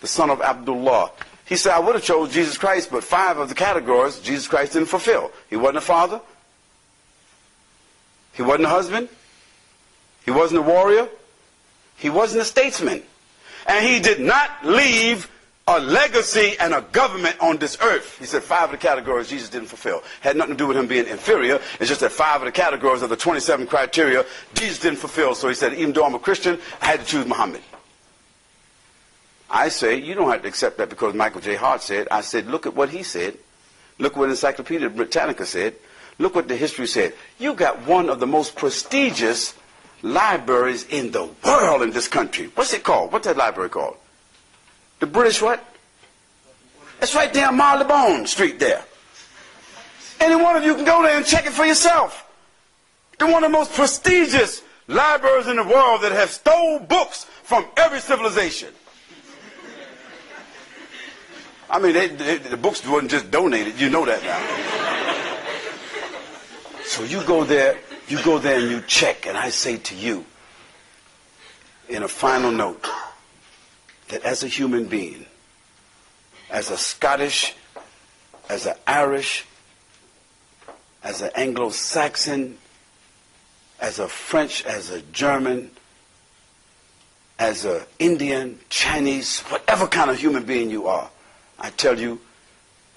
the son of Abdullah. He said, I would have chose Jesus Christ, but 5 of the categories Jesus Christ didn't fulfill. He wasn't a father. He wasn't a husband. He wasn't a warrior. He wasn't a statesman. And he did not leave a legacy and a government on this earth. He said 5 of the categories Jesus didn't fulfill. Had nothing to do with him being inferior. It's just that 5 of the categories of the 27 criteria Jesus didn't fulfill. So he said, even though I'm a Christian, I had to choose Muhammad. I say, you don't have to accept that because Michael J. Hart said. I said, look at what he said. Look what Encyclopedia Britannica said. Look what the history said. You got one of the most prestigious libraries in the world in this country. What's it called? What's that library called? The British what? It's right there on Marylebone Street there. Any one of you can go there and check it for yourself. They're one of the most prestigious libraries in the world that have stole books from every civilization. I mean, the books wasn't just donated. You know that now. So you go there and you check, and I say to you, in a final note, that as a human being, as a Scottish, as an Irish, as an Anglo-Saxon, as a French, as a German, as an Indian, Chinese, whatever kind of human being you are, I tell you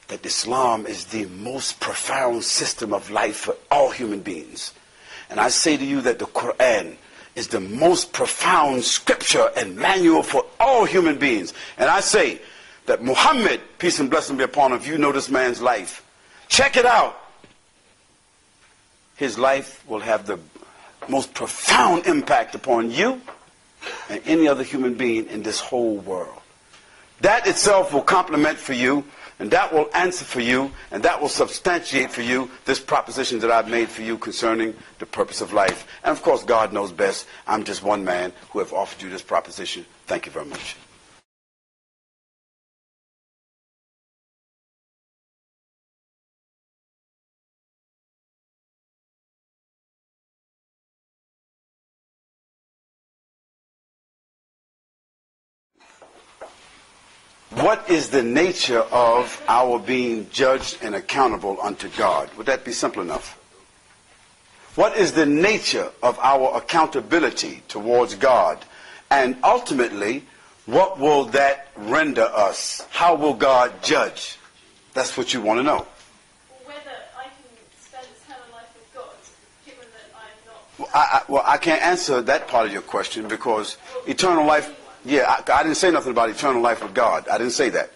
that Islam is the most profound system of life for all human beings. And I say to you that the Quran is the most profound scripture and manual for all human beings. And I say that Muhammad, peace and blessing be upon him, if you know this man's life, check it out. His life will have the most profound impact upon you and any other human being in this whole world. That itself will complement for you, and that will answer for you, and that will substantiate for you this proposition that I've made for you concerning the purpose of life. And of course, God knows best. I'm just one man who have offered you this proposition. Thank you very much. What is the nature of our being judged and accountable unto God? Would that be simple enough? What is the nature of our accountability towards God? And ultimately, what will that render us? How will God judge? That's what you want to know. Whether I can spend eternal life with God, given that I'm not... Well, I can't answer that part of your question because eternal life... Yeah, I didn't say nothing about eternal life with God. I didn't say that.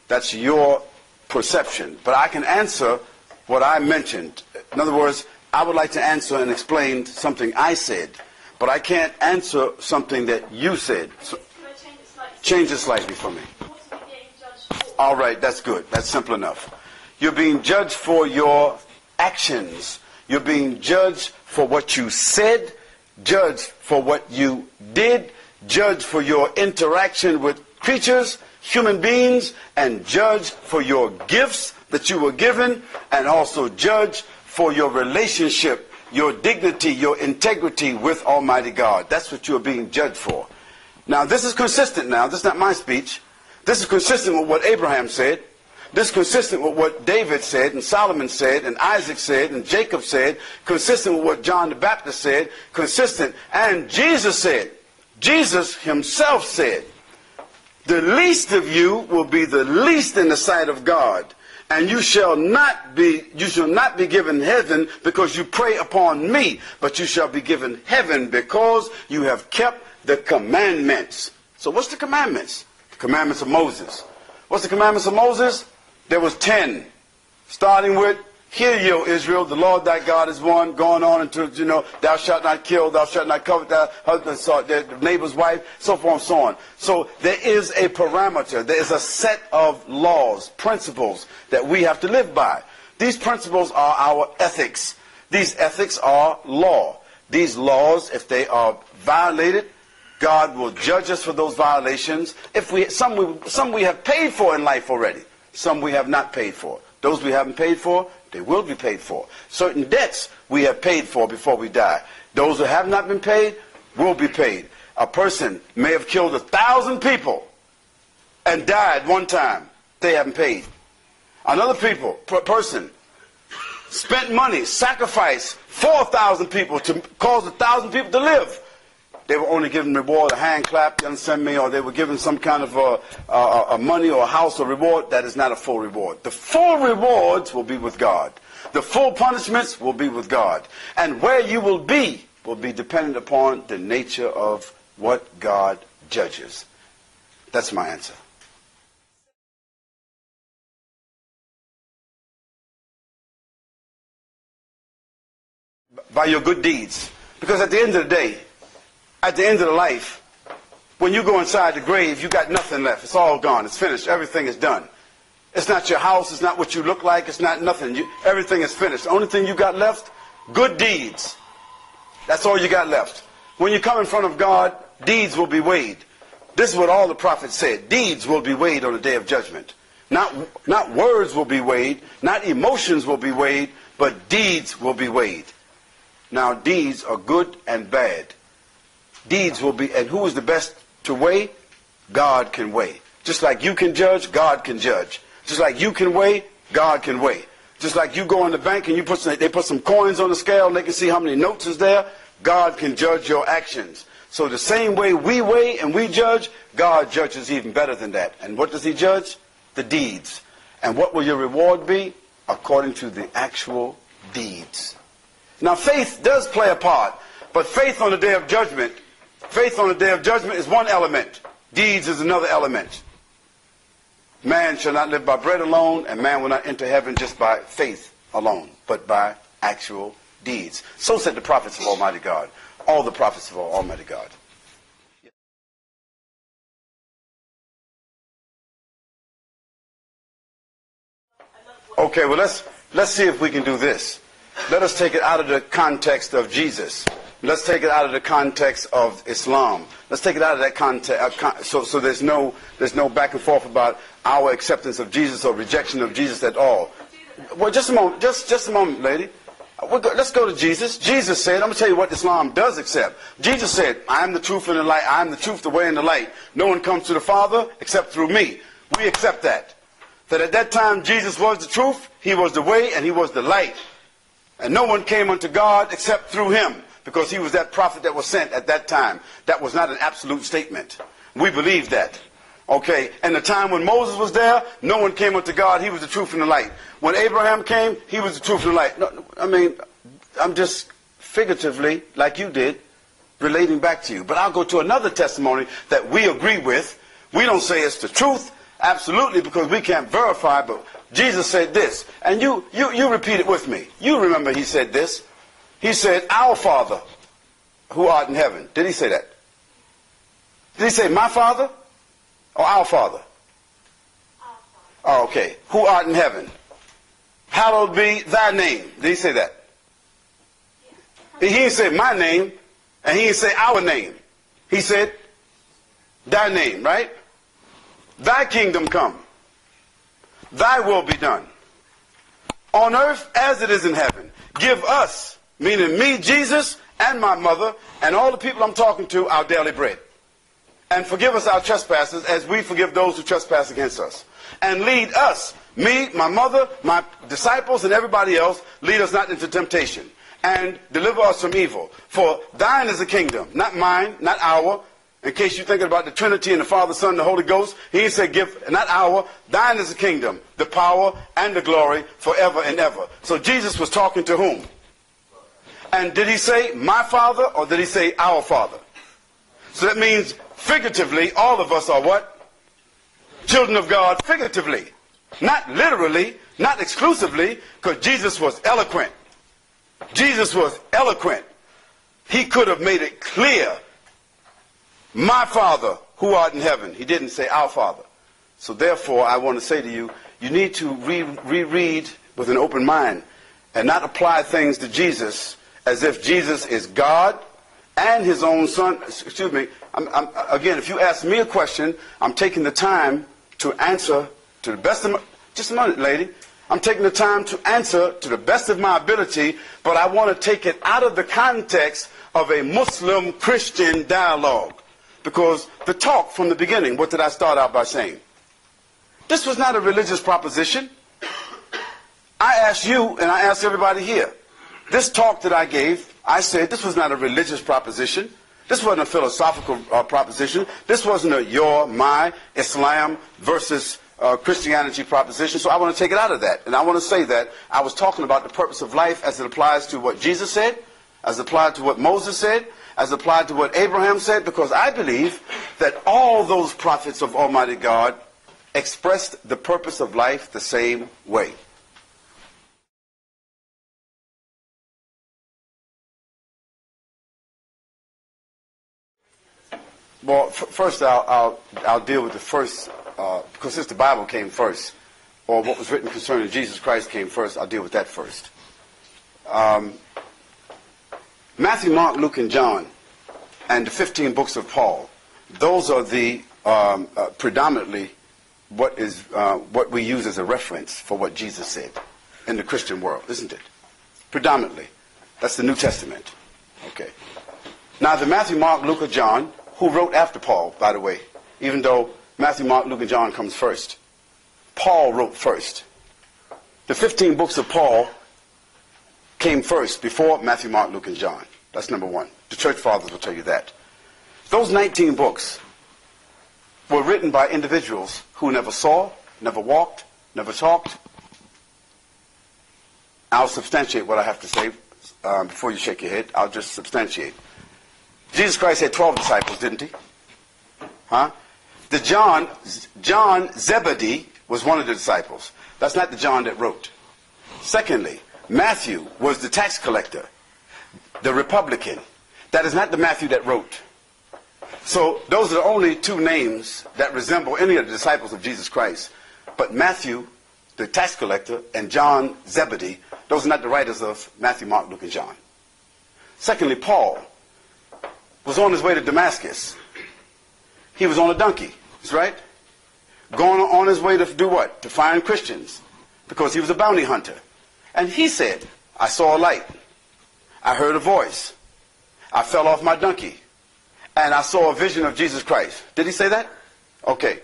That's your perception. But I can answer what I mentioned. In other words, I would like to answer and explain something I said. But I can't answer something that you said. So, can I change it slightly? Change it slightly for me. What are we being judged for? All right, that's good. That's simple enough. You're being judged for your actions. You're being judged for what you said, judged for what you did, judged for your interaction with creatures, human beings, and judged for your gifts that you were given, and also judged for your relationship, your dignity, your integrity with Almighty God. That's what you're being judged for. Now, this is consistent now. This is not my speech. This is consistent with what Abraham said. This is consistent with what David said, and Solomon said, and Isaac said, and Jacob said, consistent with what John the Baptist said, consistent, and Jesus said. Jesus himself said, the least of you will be the least in the sight of God, and you shall not be given heaven because you pray upon me, but you shall be given heaven because you have kept the commandments. So what's the commandments? The commandments of Moses. What's the commandments of Moses? There was 10, starting with Hear ye, O Israel, the Lord thy God is one, going on into, thou shalt not kill, thou shalt not covet thy husband's the neighbor's wife, so forth and so on. So there is a parameter, there is a set of laws, principles that we have to live by. These principles are our ethics. These ethics are law. These laws, if they are violated, God will judge us for those violations. Some we have paid for in life already. Some we have not paid for. Those we haven't paid for, they will be paid for. Certain debts we have paid for before we die. Those who have not been paid will be paid. A person may have killed 1,000 people and died one time. They haven't paid. Another person spent money, sacrificed 4,000 people to cause 1,000 people to live. They were only given reward, a hand clap, you understand me, or they were given some kind of a money or a house or reward. That is not a full reward. The full rewards will be with God. The full punishments will be with God. And where you will be dependent upon the nature of what God judges. That's my answer. By your good deeds. Because at the end of the day, at the end of the life, when you go inside the grave, you got nothing left. It's all gone. It's finished. Everything is done. It's not your house. It's not what you look like. It's not nothing. Everything is finished. The only thing you got left, good deeds. That's all you got left. When you come in front of God, deeds will be weighed. This is what all the prophets said. Deeds will be weighed on the day of judgment. Not words will be weighed. Not emotions will be weighed. But deeds will be weighed. Now, deeds are good and bad. Deeds will be, and who is the best to weigh? God can weigh. Just like you can judge, God can judge. Just like you can weigh, God can weigh. Just like you go in the bank and they put some coins on the scale and they can see how many notes is there, God can judge your actions. So the same way we weigh and we judge, God judges even better than that. And what does he judge? The deeds. And what will your reward be? According to the actual deeds. Now faith does play a part, but faith on the day of judgment is one element. Deeds is another element. Man shall not live by bread alone, and man will not enter heaven just by faith alone, but by actual deeds. So said the prophets of Almighty God. All the prophets of Almighty God. Okay, well let's see if we can do this. Let us take it out of the context of Jesus. Let's take it out of the context of Islam. Let's take it out of that context. So there's no back and forth about our acceptance of Jesus or rejection of Jesus at all. Well, just a moment. Just a moment, lady. Let's go to Jesus. Jesus said, I'm going to tell you what Islam does accept. Jesus said, I am the truth and the light. I am the truth, the way, and the light. No one comes to the Father except through me. We accept that. That at that time Jesus was the truth, he was the way, and he was the light. And no one came unto God except through him, because he was that prophet that was sent at that time. That was not an absolute statement. We believe that. Okay, and the time when Moses was there, no one came unto God. He was the truth and the light. When Abraham came, he was the truth and the light. No, I mean, I'm just figuratively, like you did, relating back to you. But I'll go to another testimony that we agree with. We don't say it's the truth, absolutely, because we can't verify, but Jesus said this. And you repeat it with me. You remember he said this. He said, our Father, who art in heaven. Did he say that? Did he say, my Father? Or our Father? Our Father. Oh, okay. Who art in heaven. Hallowed be thy name. Did he say that? Yes. He didn't say my name, and he didn't say our name. He said, thy name, right? Thy kingdom come. Thy will be done. On earth as it is in heaven. Give us, meaning me, Jesus, and my mother, and all the people I'm talking to, our daily bread. And forgive us our trespasses as we forgive those who trespass against us. And lead us, me, my mother, my disciples, and everybody else, lead us not into temptation. And deliver us from evil. For thine is the kingdom, not mine, not our. In case you're thinking about the Trinity and the Father, Son, and the Holy Ghost, he didn't say give, not our. Thine is the kingdom, the power, and the glory forever and ever. So Jesus was talking to whom? And did he say my Father, or did he say our Father? So that means figuratively, all of us are what? Children of God, figuratively. Not literally, not exclusively, because Jesus was eloquent. Jesus was eloquent. He could have made it clear, my Father who art in heaven. He didn't say our Father. So therefore, I want to say to you, you need to reread with an open mind and not apply things to Jesus as if Jesus is God and his own son. Excuse me. Again, if you ask me a question, I'm taking the time to answer to the best of my... Just a minute, lady. I'm taking the time to answer to the best of my ability, but I want to take it out of the context of a Muslim-Christian dialogue. Because the talk from the beginning, what did I start out by saying? This was not a religious proposition. I asked you, and I asked everybody here, this talk that I gave, I said this was not a religious proposition. This wasn't a philosophical proposition. This wasn't a your, my, Islam versus Christianity proposition. So I want to take it out of that. And I want to say that I was talking about the purpose of life as it applies to what Jesus said, as applied to what Moses said, as applied to what Abraham said, because I believe that all those prophets of Almighty God expressed the purpose of life the same way. Well, first I'll deal with the first, because since the Bible came first, or what was written concerning Jesus Christ came first, I'll deal with that first. Matthew, Mark, Luke, and John, and the 15 books of Paul, those are the predominantly what we use as a reference for what Jesus said in the Christian world, isn't it? Predominantly. That's the New Testament. Okay. Now, the Matthew, Mark, Luke, or John, who wrote after Paul, by the way, even though Matthew, Mark, Luke, and John comes first. Paul wrote first. The 15 books of Paul came first, before Matthew, Mark, Luke, and John. That's number one. The church fathers will tell you that. Those 19 books were written by individuals who never saw, never walked, never talked. I'll substantiate what I have to say before you shake your head. I'll just substantiate. Jesus Christ had 12 disciples, didn't he? Huh? The John Zebedee was one of the disciples. That's not the John that wrote. Secondly, Matthew was the tax collector, the Republican. That is not the Matthew that wrote. So those are the only two names that resemble any of the disciples of Jesus Christ. But Matthew, the tax collector, and John Zebedee, those are not the writers of Matthew, Mark, Luke, and John. Secondly, Paul was on his way to Damascus. He was on a donkey, that's right? Going on his way to do what? To find Christians, because he was a bounty hunter. And he said, I saw a light. I heard a voice. I fell off my donkey. And I saw a vision of Jesus Christ. Did he say that? Okay.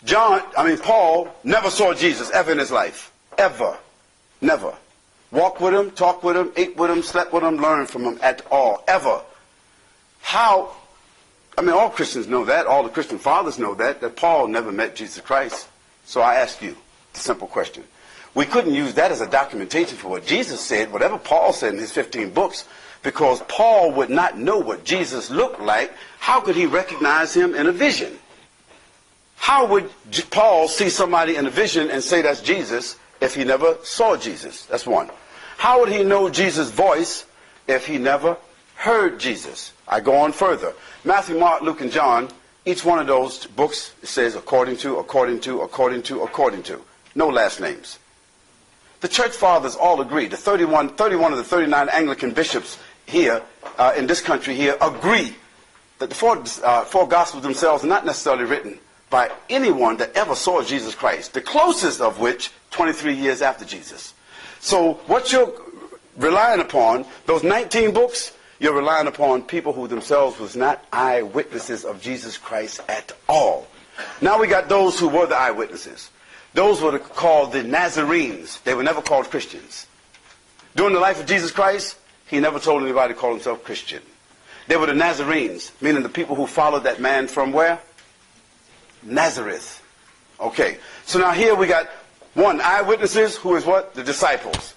Paul never saw Jesus ever in his life. Ever. Never. Walked with him, talked with him, ate with him, slept with him, learned from him at all. Ever. How? All Christians know that. All the Christian fathers know that Paul never met Jesus Christ. So I ask you the simple question. We couldn't use that as a documentation for what Jesus said, whatever Paul said in his 15 books, because Paul would not know what Jesus looked like. How could he recognize him in a vision? How would Paul see somebody in a vision and say that's Jesus if he never saw Jesus? That's one. How would he know Jesus' voice if he never heard Jesus? I go on further. Matthew, Mark, Luke, and John, each one of those books says according to, according to, according to, according to. No last names. The church fathers all agree. The 31 of the 39 Anglican bishops here, in this country here, agree that the four Gospels themselves are not necessarily written by anyone that ever saw Jesus Christ, the closest of which 23 years after Jesus. So what you're relying upon, those 19 books, you're relying upon people who themselves was not eyewitnesses of Jesus Christ at all. Now we got those who were the eyewitnesses. Those were called the Nazarenes. They were never called Christians. During the life of Jesus Christ, he never told anybody to call himself Christian. They were the Nazarenes, meaning the people who followed that man from where? Nazareth. Okay, so now here we got one, eyewitnesses, who is what? The disciples.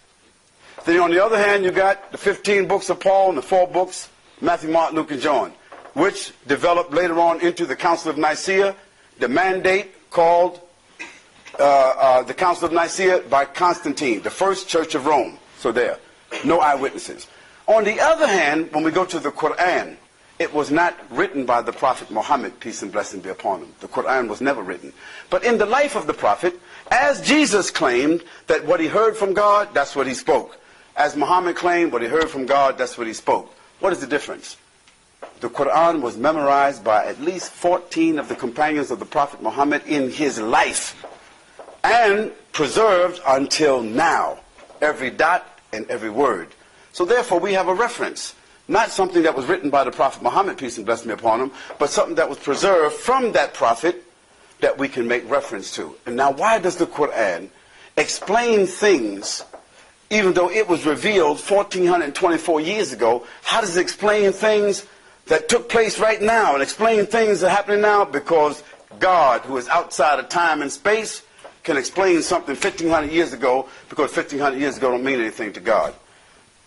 Then on the other hand, you got the 15 books of Paul and the 4 books, Matthew, Mark, Luke, and John, which developed later on into the Council of Nicaea, the mandate called the Council of Nicaea by Constantine, the first church of Rome. So there, no eyewitnesses. On the other hand, when we go to the Quran, it was not written by the Prophet Muhammad, peace and blessing be upon him. The Quran was never written. But in the life of the Prophet, as Jesus claimed that what he heard from God, that's what he spoke. As Muhammad claimed what he heard from God, that's what he spoke. What is the difference? The Quran was memorized by at least 14 of the companions of the Prophet Muhammad in his life and preserved until now, every dot and every word. So therefore we have a reference, not something that was written by the Prophet Muhammad, peace and blessing be upon him, but something that was preserved from that prophet that we can make reference to. And now why does the Quran explain things, even though it was revealed 1424 years ago, how does it explain things that took place right now and explain things that are happening now? Because God, who is outside of time and space, can explain something 1500 years ago, because 1500 years ago don't mean anything to God.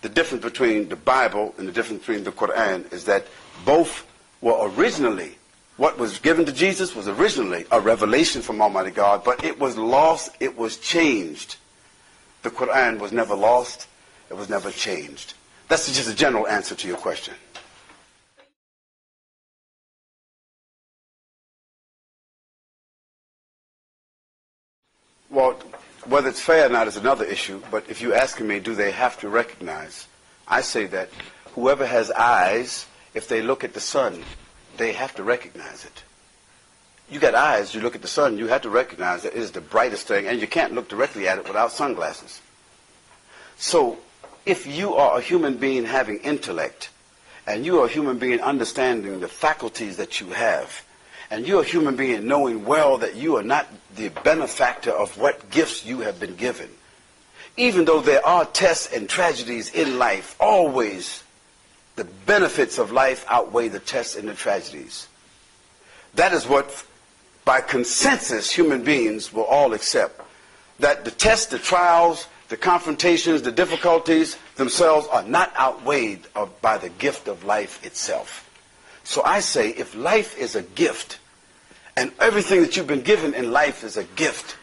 The difference between the Bible and the difference between the Quran is that both were originally, what was given to Jesus was originally a revelation from Almighty God, but it was lost, it was changed. The Quran was never lost, it was never changed. That's just a general answer to your question. Well, whether it's fair or not is another issue, but if you're asking me, do they have to recognize? I say that whoever has eyes, if they look at the sun, they have to recognize it. You got eyes, you look at the sun, you have to recognize that it is the brightest thing, and you can't look directly at it without sunglasses. So, if you are a human being having intellect, and you are a human being understanding the faculties that you have, and you're a human being knowing well that you are not the benefactor of what gifts you have been given. Even though there are tests and tragedies in life, always the benefits of life outweigh the tests and the tragedies. That is what, by consensus, human beings will all accept. That the tests, the trials, the confrontations, the difficulties themselves are not outweighed by the gift of life itself. So I say, if life is a gift, and everything that you've been given in life is a gift,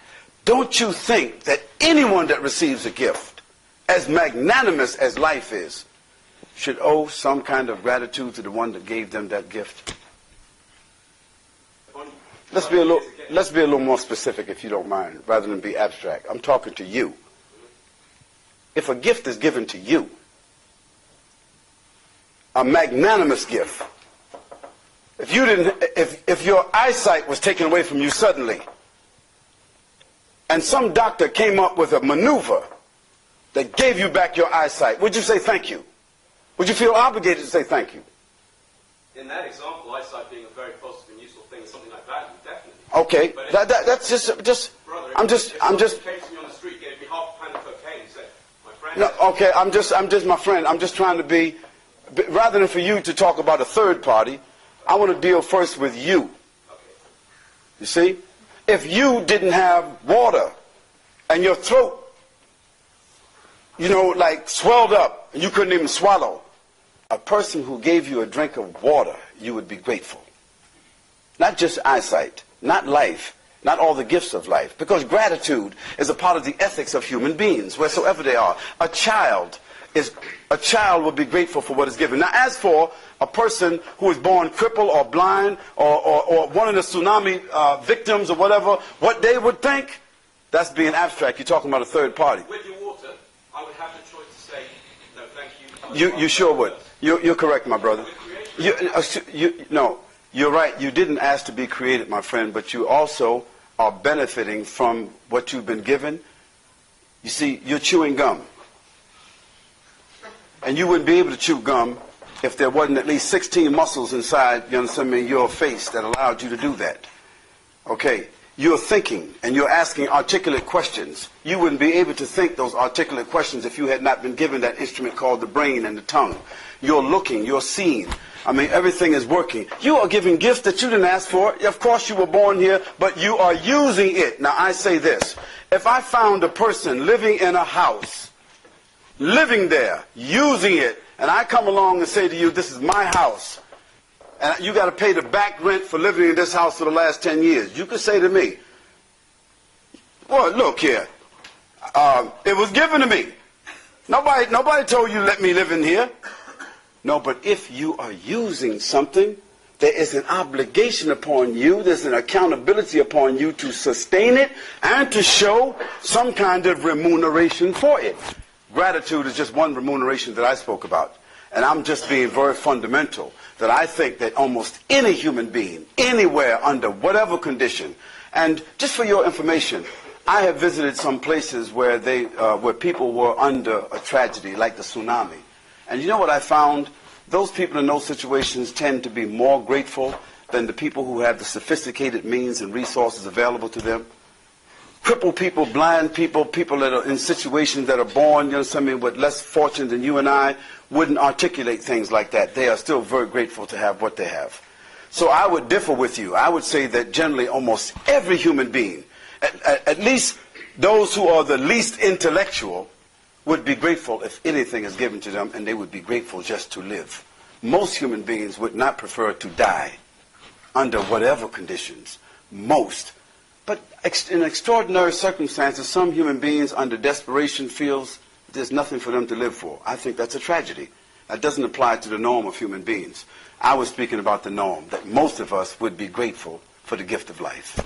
don't you think that anyone that receives a gift, as magnanimous as life is, should owe some kind of gratitude to the one that gave them that gift? Let's be a little more specific, if you don't mind, rather than be abstract. I'm talking to you. If a gift is given to you, a magnanimous gift, if your eyesight was taken away from you suddenly, and some doctor came up with a maneuver that gave you back your eyesight, would you say thank you? Would you feel obligated to say thank you? In that example, eyesight being a very positive and useful thing is something I value, definitely. Okay, that's just. Brother, I'm just. Came to me on the street, gave me half a pound of cocaine, and said, "My friend." No, okay, I'm just my friend. I'm just trying to be, rather than for you to talk about a third party, I want to deal first with you. Okay. You see? If you didn't have water and your throat, like swelled up and you couldn't even swallow, a person who gave you a drink of water, you would be grateful. Not just eyesight, not life, not all the gifts of life. Because gratitude is a part of the ethics of human beings, wheresoever they are. A child will be grateful for what is given. Now, as for a person who is born crippled or blind or one of the tsunami victims or whatever, what they would think, that's being abstract. You're talking about a third party. With your water, I would have the choice to say, no, thank you. You sure would. You're correct, my brother. No, you're right. You didn't ask to be created, my friend, but you also are benefiting from what you've been given. You see, you're chewing gum. And you wouldn't be able to chew gum if there wasn't at least 16 muscles inside, you understand me, your face that allowed you to do that. Okay, you're thinking and you're asking articulate questions. You wouldn't be able to think those articulate questions if you had not been given that instrument called the brain and the tongue. You're looking, you're seeing. I mean, everything is working. You are giving gifts that you didn't ask for. Of course you were born here, but you are using it. Now I say this, if I found a person living in a house, living there, using it, and I come along and say to you, this is my house, and you got to pay the back rent for living in this house for the last 10 years. You could say to me, Well, look here. It was given to me. Nobody told you let me live in here. No, but if you are using something, there is an obligation upon you, there's an accountability upon you to sustain it and to show some kind of remuneration for it. Gratitude is just one remuneration that I spoke about. And I'm just being very fundamental, that I think that almost any human being, anywhere, under whatever condition, and just for your information, I have visited some places where people were under a tragedy, like the tsunami. And you know what I found? Those people in those situations tend to be more grateful than the people who have the sophisticated means and resources available to them. Crippled people, blind people, people that are in situations that are born, you know, something with less fortune than you and I, wouldn't articulate things like that. They are still very grateful to have what they have. So I would differ with you. I would say that generally almost every human being, at least those who are the least intellectual, would be grateful if anything is given to them, and they would be grateful just to live. Most human beings would not prefer to die under whatever conditions. Most. But in extraordinary circumstances, some human beings under desperation feels there's nothing for them to live for. I think that's a tragedy. That doesn't apply to the norm of human beings. I was speaking about the norm, that most of us would be grateful for the gift of life.